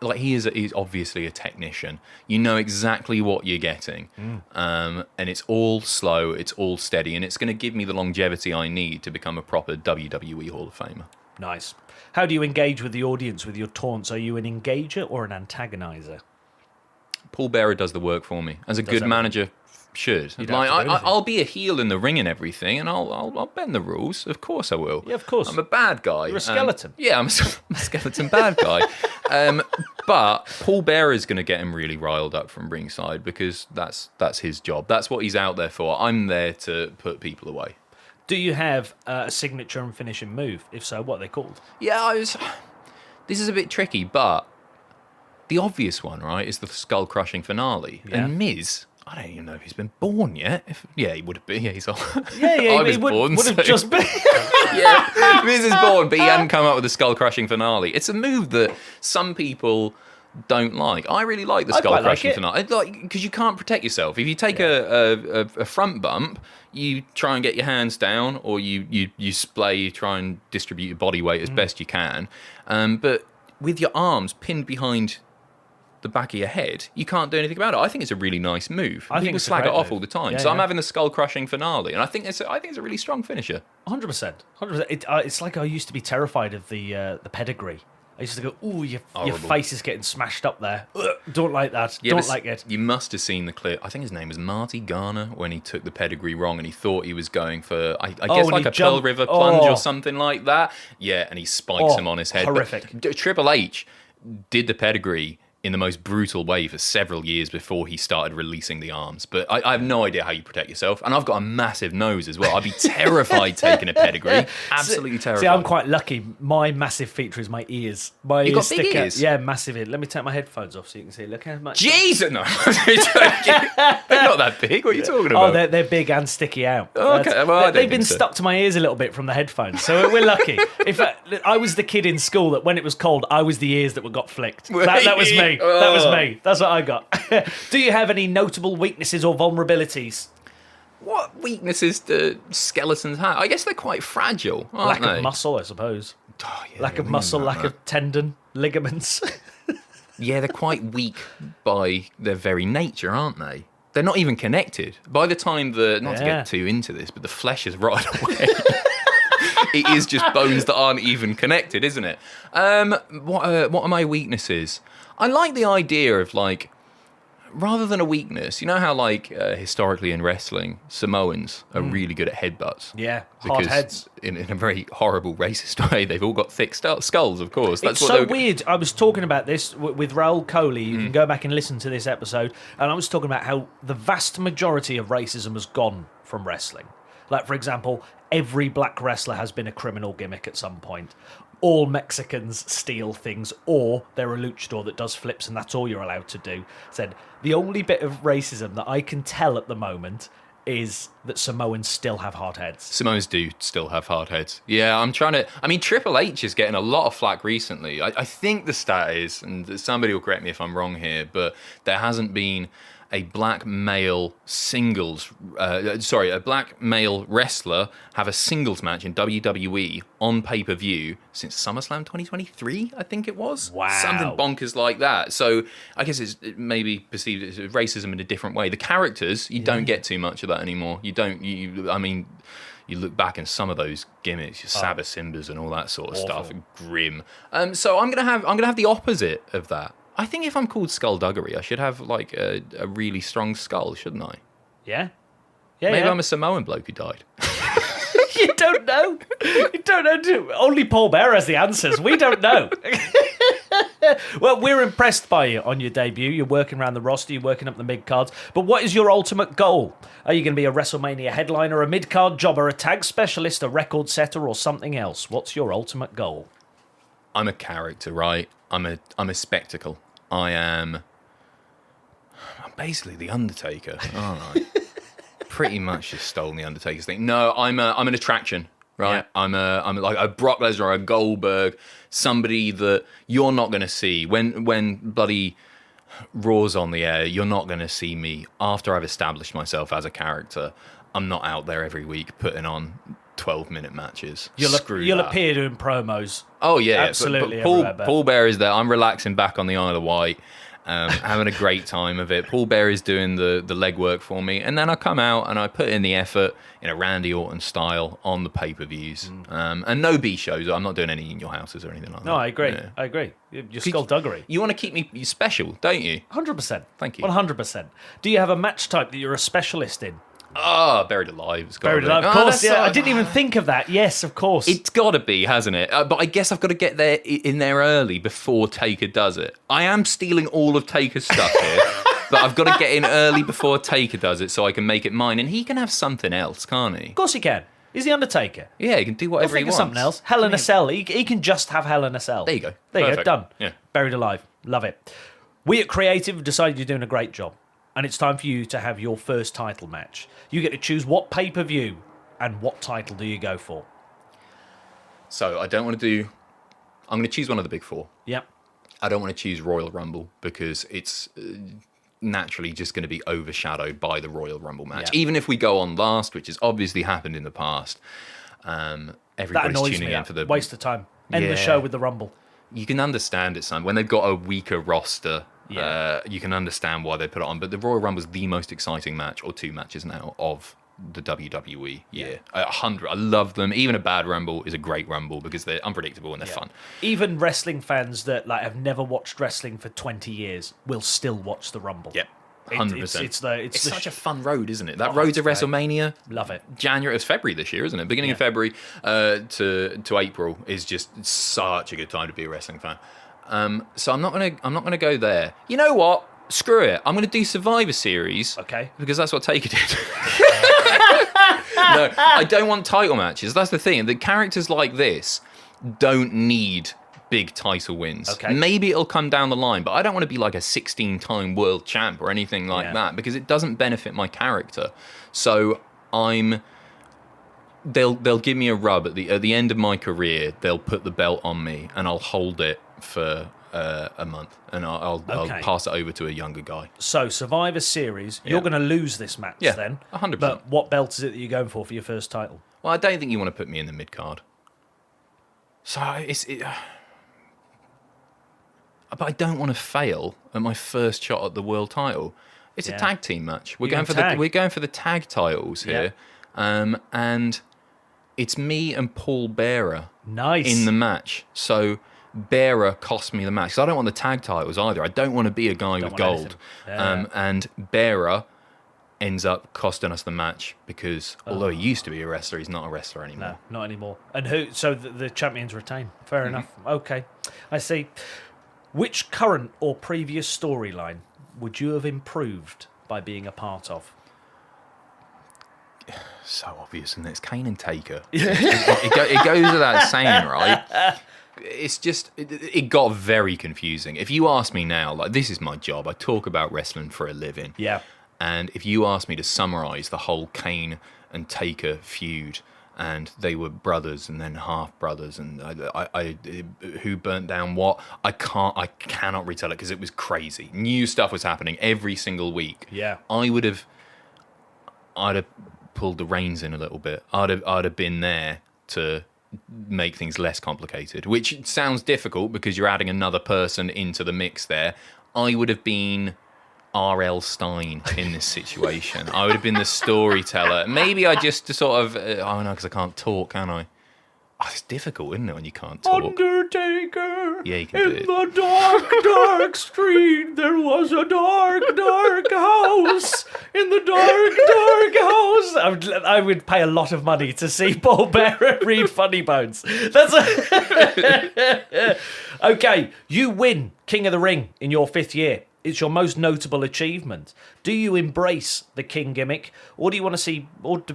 like he's obviously a technician. You know exactly what you're getting. And it's all slow, it's all steady, and it's going to give me the longevity I need to become a proper WWE Hall of Famer. Nice. How do you engage with the audience with your taunts? Are you an engager or an antagonizer? Paul Bearer does the work for me, as a good everything. manager should. You don't Like, have to do anything. I'll be a heel in the ring and everything, and I'll bend the rules. Of course I will. Yeah, of course. I'm a bad guy. You're a skeleton. Yeah, I'm a skeleton bad guy. But Paul Bearer is going to get him really riled up from ringside, because that's his job. That's what he's out there for. I'm there to put people away. Do you have a signature and finishing move? If so, what are they called? Yeah, this is a bit tricky, but the obvious one, right, is the skull crushing finale. Yeah. And Miz, I don't even know if he's been born yet. Yeah, he would have been. Yeah, he's old. Yeah, I was he would born. have so- just been. Yeah, Miz is born, but he hadn't come up with the skull crushing finale. It's a move that some people don't like. I really like the I skull quite like crushing it. finale, because you can't protect yourself. If you take a front bump, you try and get your hands down, or you splay, you try and distribute your body weight as best you can. But with your arms pinned behind the back of your head, you can't do anything about it. I think it's a really nice move. I think People it's a slag it great off move. all the time. Yeah, So I'm yeah. having the skull crushing finale, and I think it's a really strong finisher. 100%. 100%. It's like I used to be terrified of the pedigree. I used to go, ooh, your Horrible. face is getting smashed up there. Ugh, don't like that. Yeah, Don't but like it. You must have seen the clip. I think his name was Marty Garner, when he took the pedigree wrong and he thought he was going for, I guess, and like he a Pearl jumped- River plunge Oh. or something like that. Yeah, and he spikes him on his head. But horrific. Triple H did the pedigree in the most brutal way for several years before he started releasing the arms. But I have no idea how you protect yourself. And I've got a massive nose as well. I'd be terrified taking a pedigree. Absolutely terrified. See, I'm quite lucky. My massive feature is my ears. My You've ears got big stick out. ears? Yeah, massive ears. Let me take my headphones off so you can see. Look how much. Jesus! No, I'm joking. They're not that big. What are you talking about? Oh, they're big and sticky out. Oh, okay. Well, I don't they've think been so. stuck to my ears a little bit from the headphones, so we're lucky. If I was the kid in school that when it was cold, I was the ears that got flicked. That was me. That was me. That's what I got. Do you have any notable weaknesses or vulnerabilities? What weaknesses do skeletons have? I guess they're quite fragile, aren't Lack they? of muscle, I suppose. Oh, yeah, Lack of we muscle, know lack that. of tendon, ligaments. Yeah, they're quite weak by their very nature, aren't they? They're not even connected. By the time not to Yeah. get too into this, but the flesh is right away. It is just bones that aren't even connected, isn't it? What are my weaknesses? I like the idea of, like, rather than a weakness, you know how, like, historically in wrestling, Samoans are really good at headbutts. Yeah, hard heads. In a very horrible racist way, they've all got thick skulls, of course. It's so weird. I was talking about this with Raul Coley. You can go back and listen to this episode. And I was talking about how the vast majority of racism has gone from wrestling. Like, for example, every black wrestler has been a criminal gimmick at some point. All Mexicans steal things, or they're a luchador that does flips and that's all you're allowed to do. Said, the only bit of racism that I can tell at the moment is that Samoans still have hard heads. Samoans do still have hard heads. Yeah, I mean, Triple H is getting a lot of flack recently. I think the stat is, and somebody will correct me if I'm wrong here, but there hasn't been a black male a black male wrestler have a singles match in WWE on pay-per-view since SummerSlam 2023, I think it was. Wow. Something bonkers like that. So I guess it maybe perceived as racism in a different way. The characters, you don't get too much of that anymore. You don't, I mean, you look back in some of those gimmicks, your Saba Simbas and all that sort of stuff, grim. So I'm gonna have the opposite of that. I think if I'm called Skullduggery, I should have like a really strong skull, shouldn't I? Yeah? Yeah, Maybe yeah. I'm a Samoan bloke who died. You don't know. You don't know. Only Paul Bearer has the answers. We don't know. Well, we're impressed by you on your debut. You're working around the roster. You're working up the mid-cards. But what is your ultimate goal? Are you going to be a WrestleMania headliner, a mid-card jobber, a tag specialist, a record setter, or something else? What's your ultimate goal? I'm a character, right? I'm a spectacle. I'm basically the Undertaker, aren't I? Pretty much just stolen the Undertaker's thing. No, I'm an attraction, right? Yeah. I'm like a Brock Lesnar or a Goldberg, somebody that you're not going to see when bloody Raw's on the air. You're not going to see me after I've established myself as a character. I'm not out there every week putting on 12-minute matches. You'll that. appear doing promos. Oh yeah, Absolutely But everywhere, but- Paul Bearer is there. I'm relaxing back on the Isle of Wight, having a great time of it. Paul Bearer's doing the legwork for me, and then I come out and I put in the effort in a Randy Orton style on the pay-per-views. And no B shows. I'm not doing any in your houses or anything like that. No, I agree. Yeah. I agree. You're skullduggery. You want to keep me special, don't you? 100%. Thank you. 100%. Do you have a match type that you're a specialist in? Buried Alive. Buried Alive, of course. Yeah, I didn't even think of that. Yes, of course. It's got to be, hasn't it? But I guess I've got to get there in there early before Taker does it. I am stealing all of Taker's stuff here, but I've got to get in early before Taker does it so I can make it mine. And he can have something else, can't he? Of course he can. He's the Undertaker. Yeah, he can do whatever he wants. Something else. Hell in a Cell. He can just have Hell in a Cell. There you go. There you go. Perfect. Done. Yeah. Buried Alive. Love it. We at Creative have decided you're doing a great job. And it's time for you to have your first title match. You get to choose what pay-per-view and what title do you go for. So I don't want to do... I'm going to choose one of the big four. Yep. I don't want to choose Royal Rumble because it's naturally just going to be overshadowed by the Royal Rumble match. Yeah. Even if we go on last, which has obviously happened in the past, That everybody's annoys tuning me. in for the... Waste of time. End the Yeah. show with the Rumble. You can understand it, son. When they've got a weaker roster, Yeah. you can understand why they put it on. But the Royal Rumble is the most exciting match, or two matches now, of the WWE year. 100. I love them. Even a bad Rumble is a great Rumble because they're unpredictable and they're fun. Even wrestling fans that have never watched wrestling for 20 years will still watch the Rumble. Yep. 100%. It's such a fun road, isn't it? That road to WrestleMania. Love it. January, it's February this year, isn't it? Beginning of February to April is just such a good time to be a wrestling fan. So I'm not gonna go there. You know what? Screw it. I'm gonna do Survivor Series. Okay. Because that's what Taker did. No, I don't want title matches. That's the thing. The characters like this don't need big title wins. Okay. Maybe it'll come down the line, but I don't want to be like a 16-time world champ or anything like that because it doesn't benefit my character. So they'll give me a rub at the end of my career. They'll put the belt on me and I'll hold it for a month and I'll pass it over to a younger guy. So Survivor Series, you're going to lose this match then. 100%. But what belt is it that you're going for your first title? Well, I don't think you want to put me in the mid card. So but I don't want to fail at my first shot at the world title. It's a tag team match. We're going for the tag titles here, and it's me and Paul Bearer in the match. So Bearer cost me the match because I don't want the tag titles either. I don't want to be a guy with gold. And Bearer ends up costing us the match because although he used to be a wrestler, he's not a wrestler anymore. No, not anymore. And who? So the champions retain. Fair enough. Okay, I see. Which current or previous storyline would you have improved by being a part of? So obvious, and it's Kane and Taker. It goes without saying, right? It's just, it got very confusing. If you ask me now, like, this is my job. I talk about wrestling for a living. Yeah. And if you ask me to summarize the whole Kane and Taker feud, and they were brothers and then half brothers, and I who burnt down what, I cannot retell it because it was crazy. New stuff was happening every single week. Yeah. I'd have pulled the reins in a little bit. I'd have been there to make things less complicated, which sounds difficult because you're adding another person into the mix there. I would have been R.L. Stein in this situation. I would have been the storyteller. Maybe I just sort of... oh, no, because I can't talk, can I? Oh, it's difficult, isn't it, when you can't talk? Undertaker. Yeah, you can do it. In the dark, dark street, there was a dark, dark house. In the dark, dark house. I would pay a lot of money to see Paul Bearer read Funny Bones. Okay, you win King of the Ring in your 5th year. It's your most notable achievement. Do you embrace the King gimmick, or do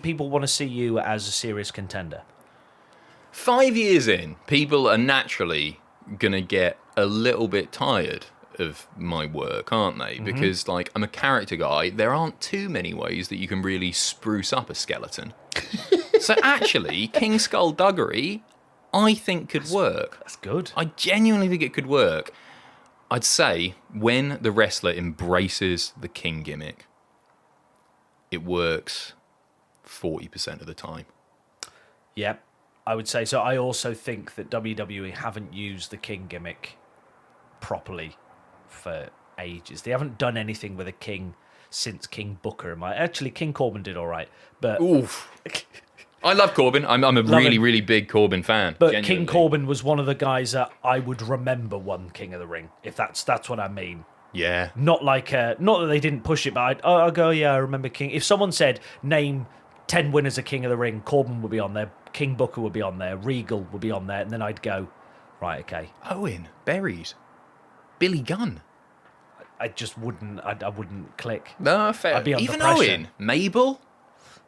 people want to see you as a serious contender? 5 years in, people are naturally gonna get a little bit tired of my work, aren't they? Mm-hmm. Because, like, I'm a character guy. There aren't too many ways that you can really spruce up a skeleton. So actually, King Skullduggery, I think could work. That's good. I genuinely think it could work. I'd say when the wrestler embraces the King gimmick, it works 40% of the time. Yep, I would say so. I also think that WWE haven't used the King gimmick properly for ages. They haven't done anything with a king since King Booker. Actually, King Corbin did all right, but Oof. I love Corbin. I'm a really, really big Corbin fan. But genuinely. King Corbin was one of the guys that I would remember won King of the Ring, if that's what I mean. Yeah. Not like not that they didn't push it, but I'll go, yeah, I remember King. If someone said name 10 winners of King of the Ring, Corbin would be on there, King Booker would be on there, Regal would be on there, and then I'd go, right, okay. Owen, buried. Billy Gunn. I just wouldn't. I wouldn't click. No, fair. I'd be under Even pressure. Owen, Mabel,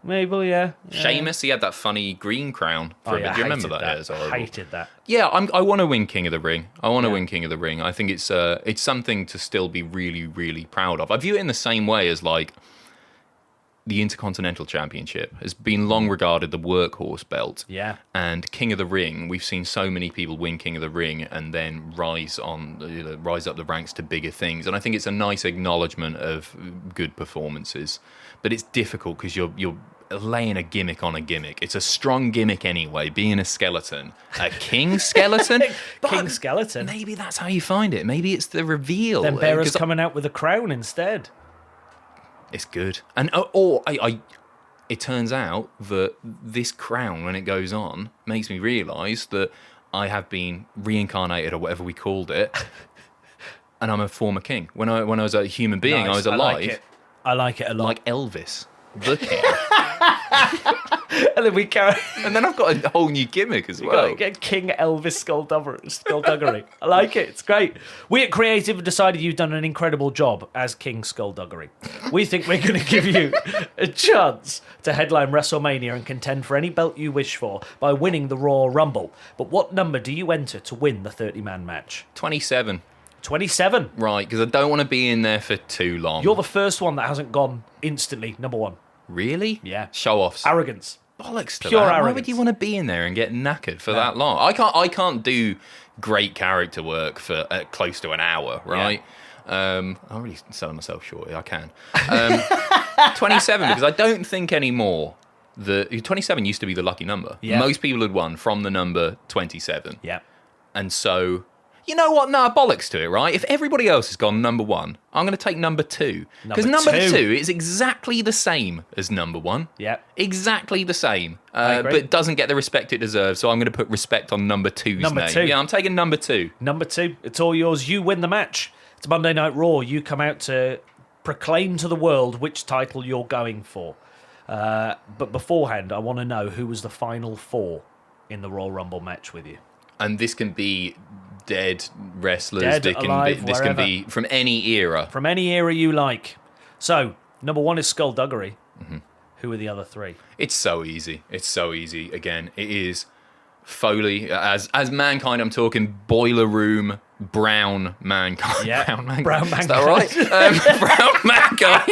Mabel, yeah. Sheamus. He had that funny green crown for a bit. Do you remember that? Yeah, it was horrible. Hated that. Yeah, I want to win King of the Ring. I want to win King of the Ring. I think it's something to still be really, really proud of. I view it in the same way as like the Intercontinental Championship has been long regarded the workhorse belt. Yeah. And King of the Ring, we've seen so many people win King of the Ring and then rise up the ranks to bigger things. And I think it's a nice acknowledgement of good performances. But it's difficult because you're laying a gimmick on a gimmick. It's a strong gimmick anyway, being a skeleton. A king skeleton? King skeleton. Maybe that's how you find it. Maybe it's the reveal. Then Bearer's coming out with a crown instead. It's good. And it turns out that this crown, when it goes on, makes me realise that I have been reincarnated or whatever we called it, and I'm a former king. When I was a human being, Nice. I was alive. I like it a lot. Like Elvis, the king. And then we carry. And then I've got a whole new gimmick as well. Get King Elvis Skullduggery. I like it. It's great. We at Creative have decided you've done an incredible job as King Skullduggery. We think we're going to give you a chance to headline WrestleMania and contend for any belt you wish for by winning the Royal Rumble. But what number do you enter to win the 30-man match? 27. 27. Right, because I don't want to be in there for too long. You're the first one that hasn't gone instantly number one. Really? Yeah. Show-offs. Arrogance. Bollocks to Pure that. Why arrogance. would you want to be in there and get knackered for that long? I can't do great character work for close to an hour, right? I'm really selling myself short. I can. 27, because I don't think anymore that 27 used to be the lucky number. Yeah. Most people had won from the number 27. Yeah. And so, you know what? Nah, bollocks to it, right? If everybody else has gone number one, I'm going to take number two. Because number two is exactly the same as number one. Yeah. Exactly the same. agree. But doesn't get the respect it deserves, so I'm going to put respect on number two's Number name. two. Yeah, I'm taking number two. Number two. It's all yours. You win the match. It's Monday Night Raw. You come out to proclaim to the world which title you're going for. But beforehand, I want to know who was the final four in the Royal Rumble match with you. And this can be dead wrestlers. Dead, alive, this can wherever. be from any era. From any era you like. So, number one is Skullduggery. Mm-hmm. Who are the other three? It's so easy. It's so easy. Again, it is Foley. As Mankind, I'm talking Boiler Room Brown Mankind. Yeah, Brown Mankind. Brown Is Mankind. that right? Brown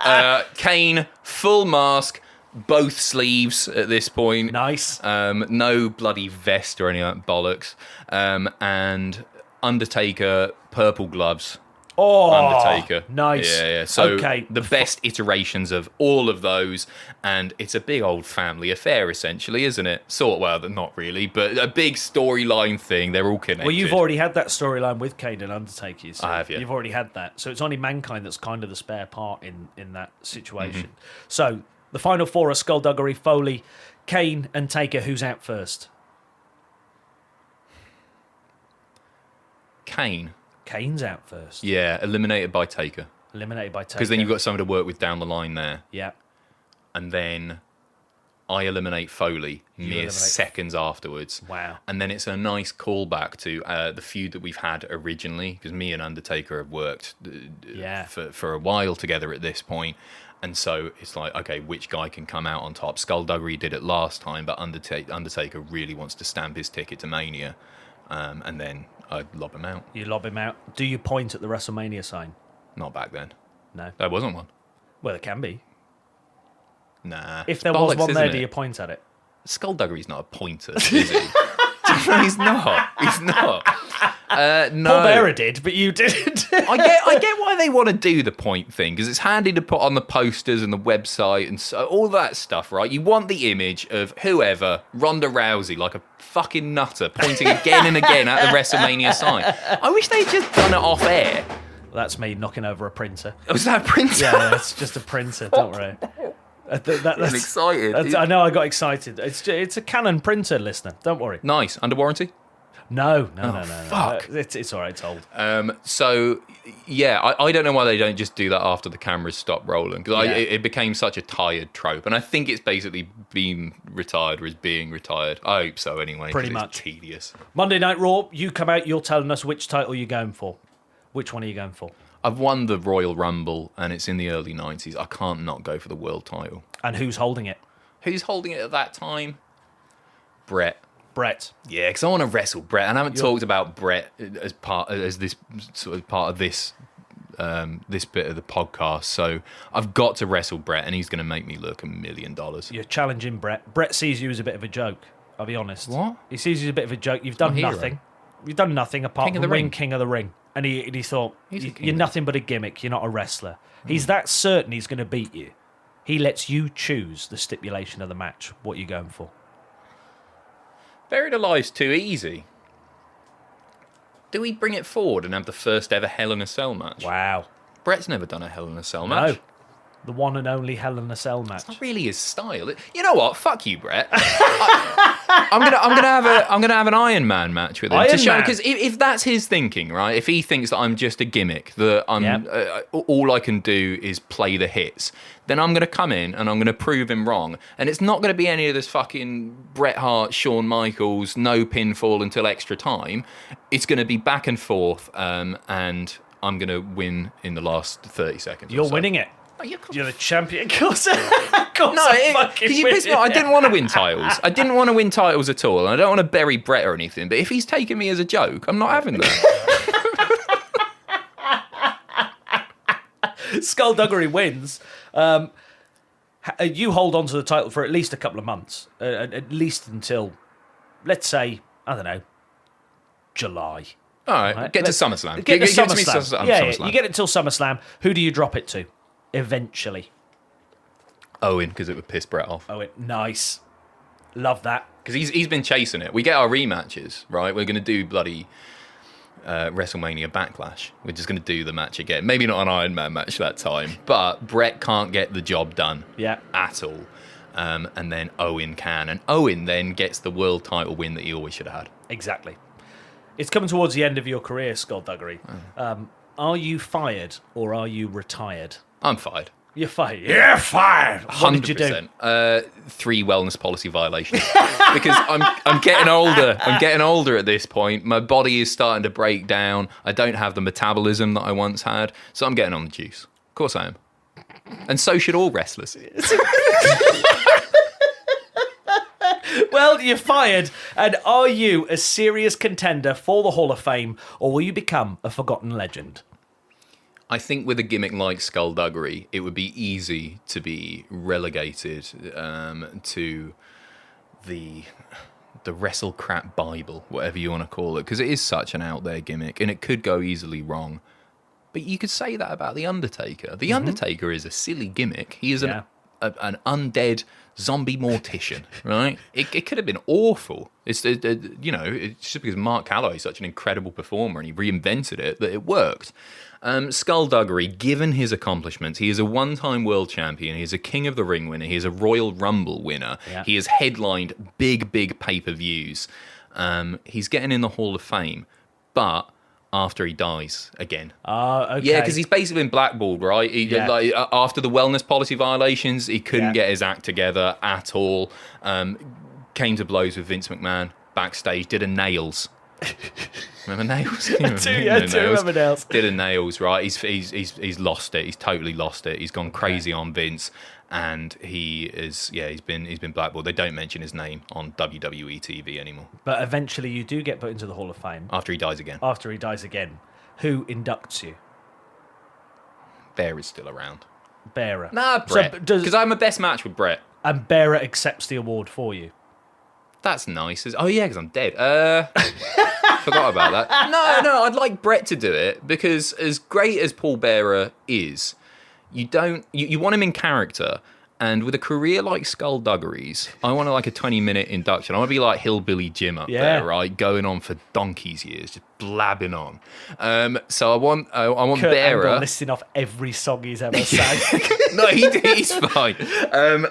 Mankind. Kane, full mask, both sleeves at this point. Nice. No bloody vest or any of that bollocks. And Undertaker, purple gloves. Oh, Undertaker. Nice. Yeah. So okay. the best iterations of all of those, and it's a big old family affair, essentially, isn't it? Well, not really, but a big storyline thing. They're all connected. Well, you've already had that storyline with Kane and Undertaker. You see. I have, yeah. You've already had that. So it's only Mankind that's kind of the spare part in that situation. Mm-hmm. So the final four are Skullduggery, Foley, Kane, and Taker. Who's out first? Kane. Kane's out first. Yeah, eliminated by Taker. Eliminated by Taker. Because then you've got someone to work with down the line there. Yeah. And then I eliminate Foley mere eliminate- seconds afterwards. Wow. And then it's a nice callback to the feud that we've had originally, because me and Undertaker have worked for a while together at this point. And so it's like, okay, which guy can come out on top? Skullduggery did it last time, but Undertaker really wants to stamp his ticket to Mania. And then I lob him out. You lob him out. Do you point at the WrestleMania sign? Not back then. No. There wasn't one. Well, there can be. Nah. If there was Bollocks, one there, isn't do it? you point at it? Skullduggery's not a pointer, is he? He's not. He's not. No. Paul Bearer did, but you didn't. I get why they want to do the point thing, because it's handy to put on the posters and the website and so, all that stuff, right? You want the image of whoever, Ronda Rousey, like a fucking nutter, pointing again and again at the WrestleMania sign. I wish they'd just done it off air. That's me knocking over a printer. Was that a printer? Yeah, it's just a printer. Don't worry. I'm excited. I know. I got excited. It's a Canon printer, listener. Don't worry. Nice. Under warranty? No. Fuck. It's all right. It's old. So, yeah, I don't know why they don't just do that after the cameras stop rolling. Because Yeah. it became such a tired trope. And I think it's basically being retired or is being retired. I hope so anyway. Pretty 'cause much. It's tedious. Monday Night Raw. You come out. You're telling us which title you're going for. Which one are you going for? I've won the Royal Rumble and it's in the early 90s. I can't not go for the world title. And who's holding it? Who's holding it at that time? Brett. Yeah, because I want to wrestle Brett, and I haven't talked about Brett as this sort of part of this this bit of the podcast. So I've got to wrestle Brett, and he's going to make me look $1 million. You're challenging Brett. Brett sees you as a bit of a joke. I'll be honest. What? He sees you as a bit of a joke. You've done I'm a hero. nothing. You've done nothing apart King of from the ring. King of the Ring. And he thought, He's a king you're of nothing but a gimmick. You're not a wrestler. He's that certain he's going to beat you. He lets you choose the stipulation of the match. What you're going for. Buried Alive's too easy. Do we bring it forward and have the first ever Hell in a Cell match? Wow. Brett's never done a Hell in a Cell No. match. The one and only Hell in a Cell match. It's not really his style. You know what? Fuck you, Brett. I'm gonna have an Iron Man match with him Iron to show, Man? because if that's his thinking, right? If he thinks that I'm just a gimmick, that I'm all I can do is play the hits, then I'm gonna come in and I'm gonna prove him wrong. And it's not gonna be any of this fucking Bret Hart, Shawn Michaels, no pinfall until extra time. It's gonna be back and forth, and I'm gonna win in the last 30 seconds. You're winning it. Oh, You're the champion. Of course. Of course No, because you pissed me off. I didn't want to win titles. I didn't want to win titles at all. And I don't want to bury Brett or anything. But if he's taking me as a joke, I'm not having that. Skullduggery wins. You hold on to the title for at least a couple of months. At least until, let's say, I don't know, July. All right, Right, get to let's- SummerSlam. Get to Give it to me SummerSlam. SummerSlam. You get it till SummerSlam. Who do you drop it to? Eventually. Owen, because it would piss Brett off. Oh, nice. Love that. Because he's been chasing it. We get our rematches, right? We're going to do bloody WrestleMania Backlash. We're just going to do the match again. Maybe not an Iron Man match that time, but Brett can't get the job done at all. And then Owen can. And Owen then gets the world title win that he always should have had. Exactly. It's coming towards the end of your career, Skullduggery. Are you fired or are you retired? I'm fired. You're fired. You're fired. What did you do? 3 wellness policy violations. Because I'm getting older. I'm getting older at this point. My body is starting to break down. I don't have the metabolism that I once had. So I'm getting on the juice. Of course I am. And so should all wrestlers. Well, you're fired. And are you a serious contender for the Hall of Fame or will you become a forgotten legend? I think with a gimmick like Skullduggery, it would be easy to be relegated to the wrestle crap Bible, whatever you want to call it, because it is such an out there gimmick and it could go easily wrong. But you could say that about The Undertaker. The Undertaker is a silly gimmick. He is an undead zombie mortician, right? It could have been awful. It's just because Mark Calloway is such an incredible performer and he reinvented it that it worked. Skullduggery, given his accomplishments, he is a one-time world champion. He is a King of the Ring winner. He is a Royal Rumble winner. Yeah. He has headlined big pay-per-views. He's getting in the Hall of Fame, but after he dies again. Okay. Yeah, because he's basically been blackballed, right? After the wellness policy violations, he couldn't get his act together at all. Came to blows with Vince McMahon backstage, did a nails. Remember nails? I do remember nails. Did a nails, right? He's lost it. He's totally lost it. He's gone crazy on Vince, and he's been blackballed. They don't mention his name on WWE TV anymore. But eventually you do get put into the Hall of Fame. After he dies again. Who inducts you? Bear is still around. Bearer. Nah, Brett. Because I have my best match with Brett. And Bearer accepts the award for you. That's nice. Oh, yeah, because I'm dead. Forgot about that. No, I'd like Brett to do it because as great as Paul Bearer is, you want him in character And with a career like Skullduggery's, I want like a 20-minute induction. I want to be like Hillbilly Jim up there, right? Going on for donkey's years, just blabbing on. So I want Kurt Bearer. Angle listing off every song he's ever sang. No, he's fine.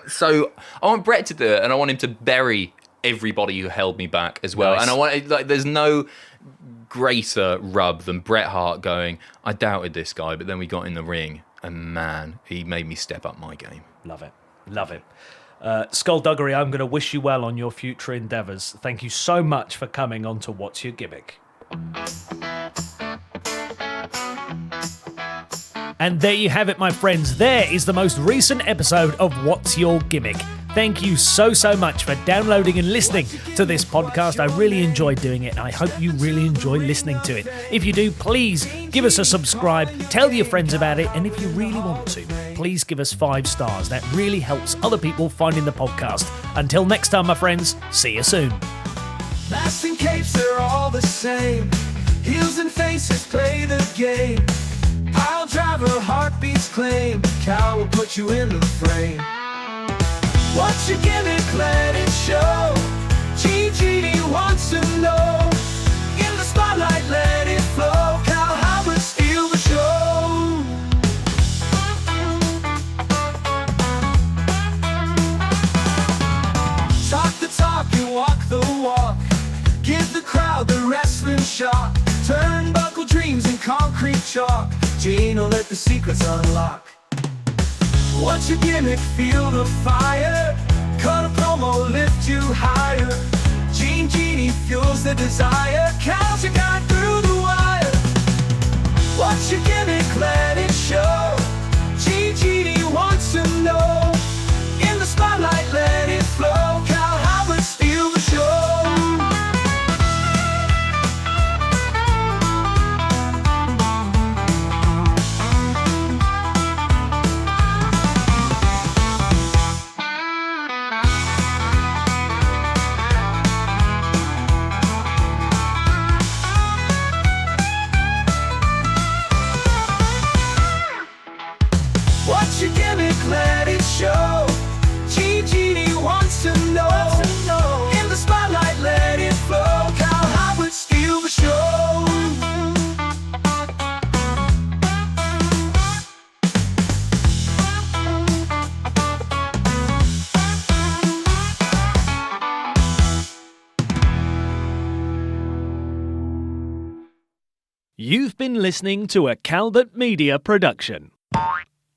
So I want Brett to do it, and I want him to bury everybody who held me back as well. Nice. And I want, like, there's no greater rub than Bret Hart going, I doubted this guy, but then we got in the ring, and man, he made me step up my game. Love it. Love it. Skullduggery, I'm going to wish you well on your future endeavours. Thank you so much for coming on to What's Your Gimmick. And there you have it, my friends. There is the most recent episode of What's Your Gimmick. Thank you so much for downloading and listening to this podcast. I really enjoyed doing it. I hope you really enjoy listening to it. If you do, please give us a subscribe, tell your friends about it, and if you really want to, please give us 5 stars. That really helps other people finding the podcast. Until next time, my friends, see you soon. Masks and capes, they're all the same. Heels and faces play the game. Pile driver, heartbeats claim. Cow will put you in the frame. What's your gimmick? Let it show. GGD wants to know. In the spotlight, let it flow. Cal Howard, steal the show. Talk the talk and walk the walk. Give the crowd the wrestling shock. Turnbuckle dreams in concrete chalk. Gene will let the secrets unlock. What's your gimmick? Feel the fire. Cut a promo, lift you higher. Genie fuels the desire. Cal's your guide through the wire. What's your gimmick? Let it show. Genie wants to know. In the spotlight, let it flow. Cal Howard, steal the show. What's your gimmick? Let it show. GGD wants to know. In the spotlight, let it flow. Cal Howard, steal the show. You've been listening to a Calvert Media production.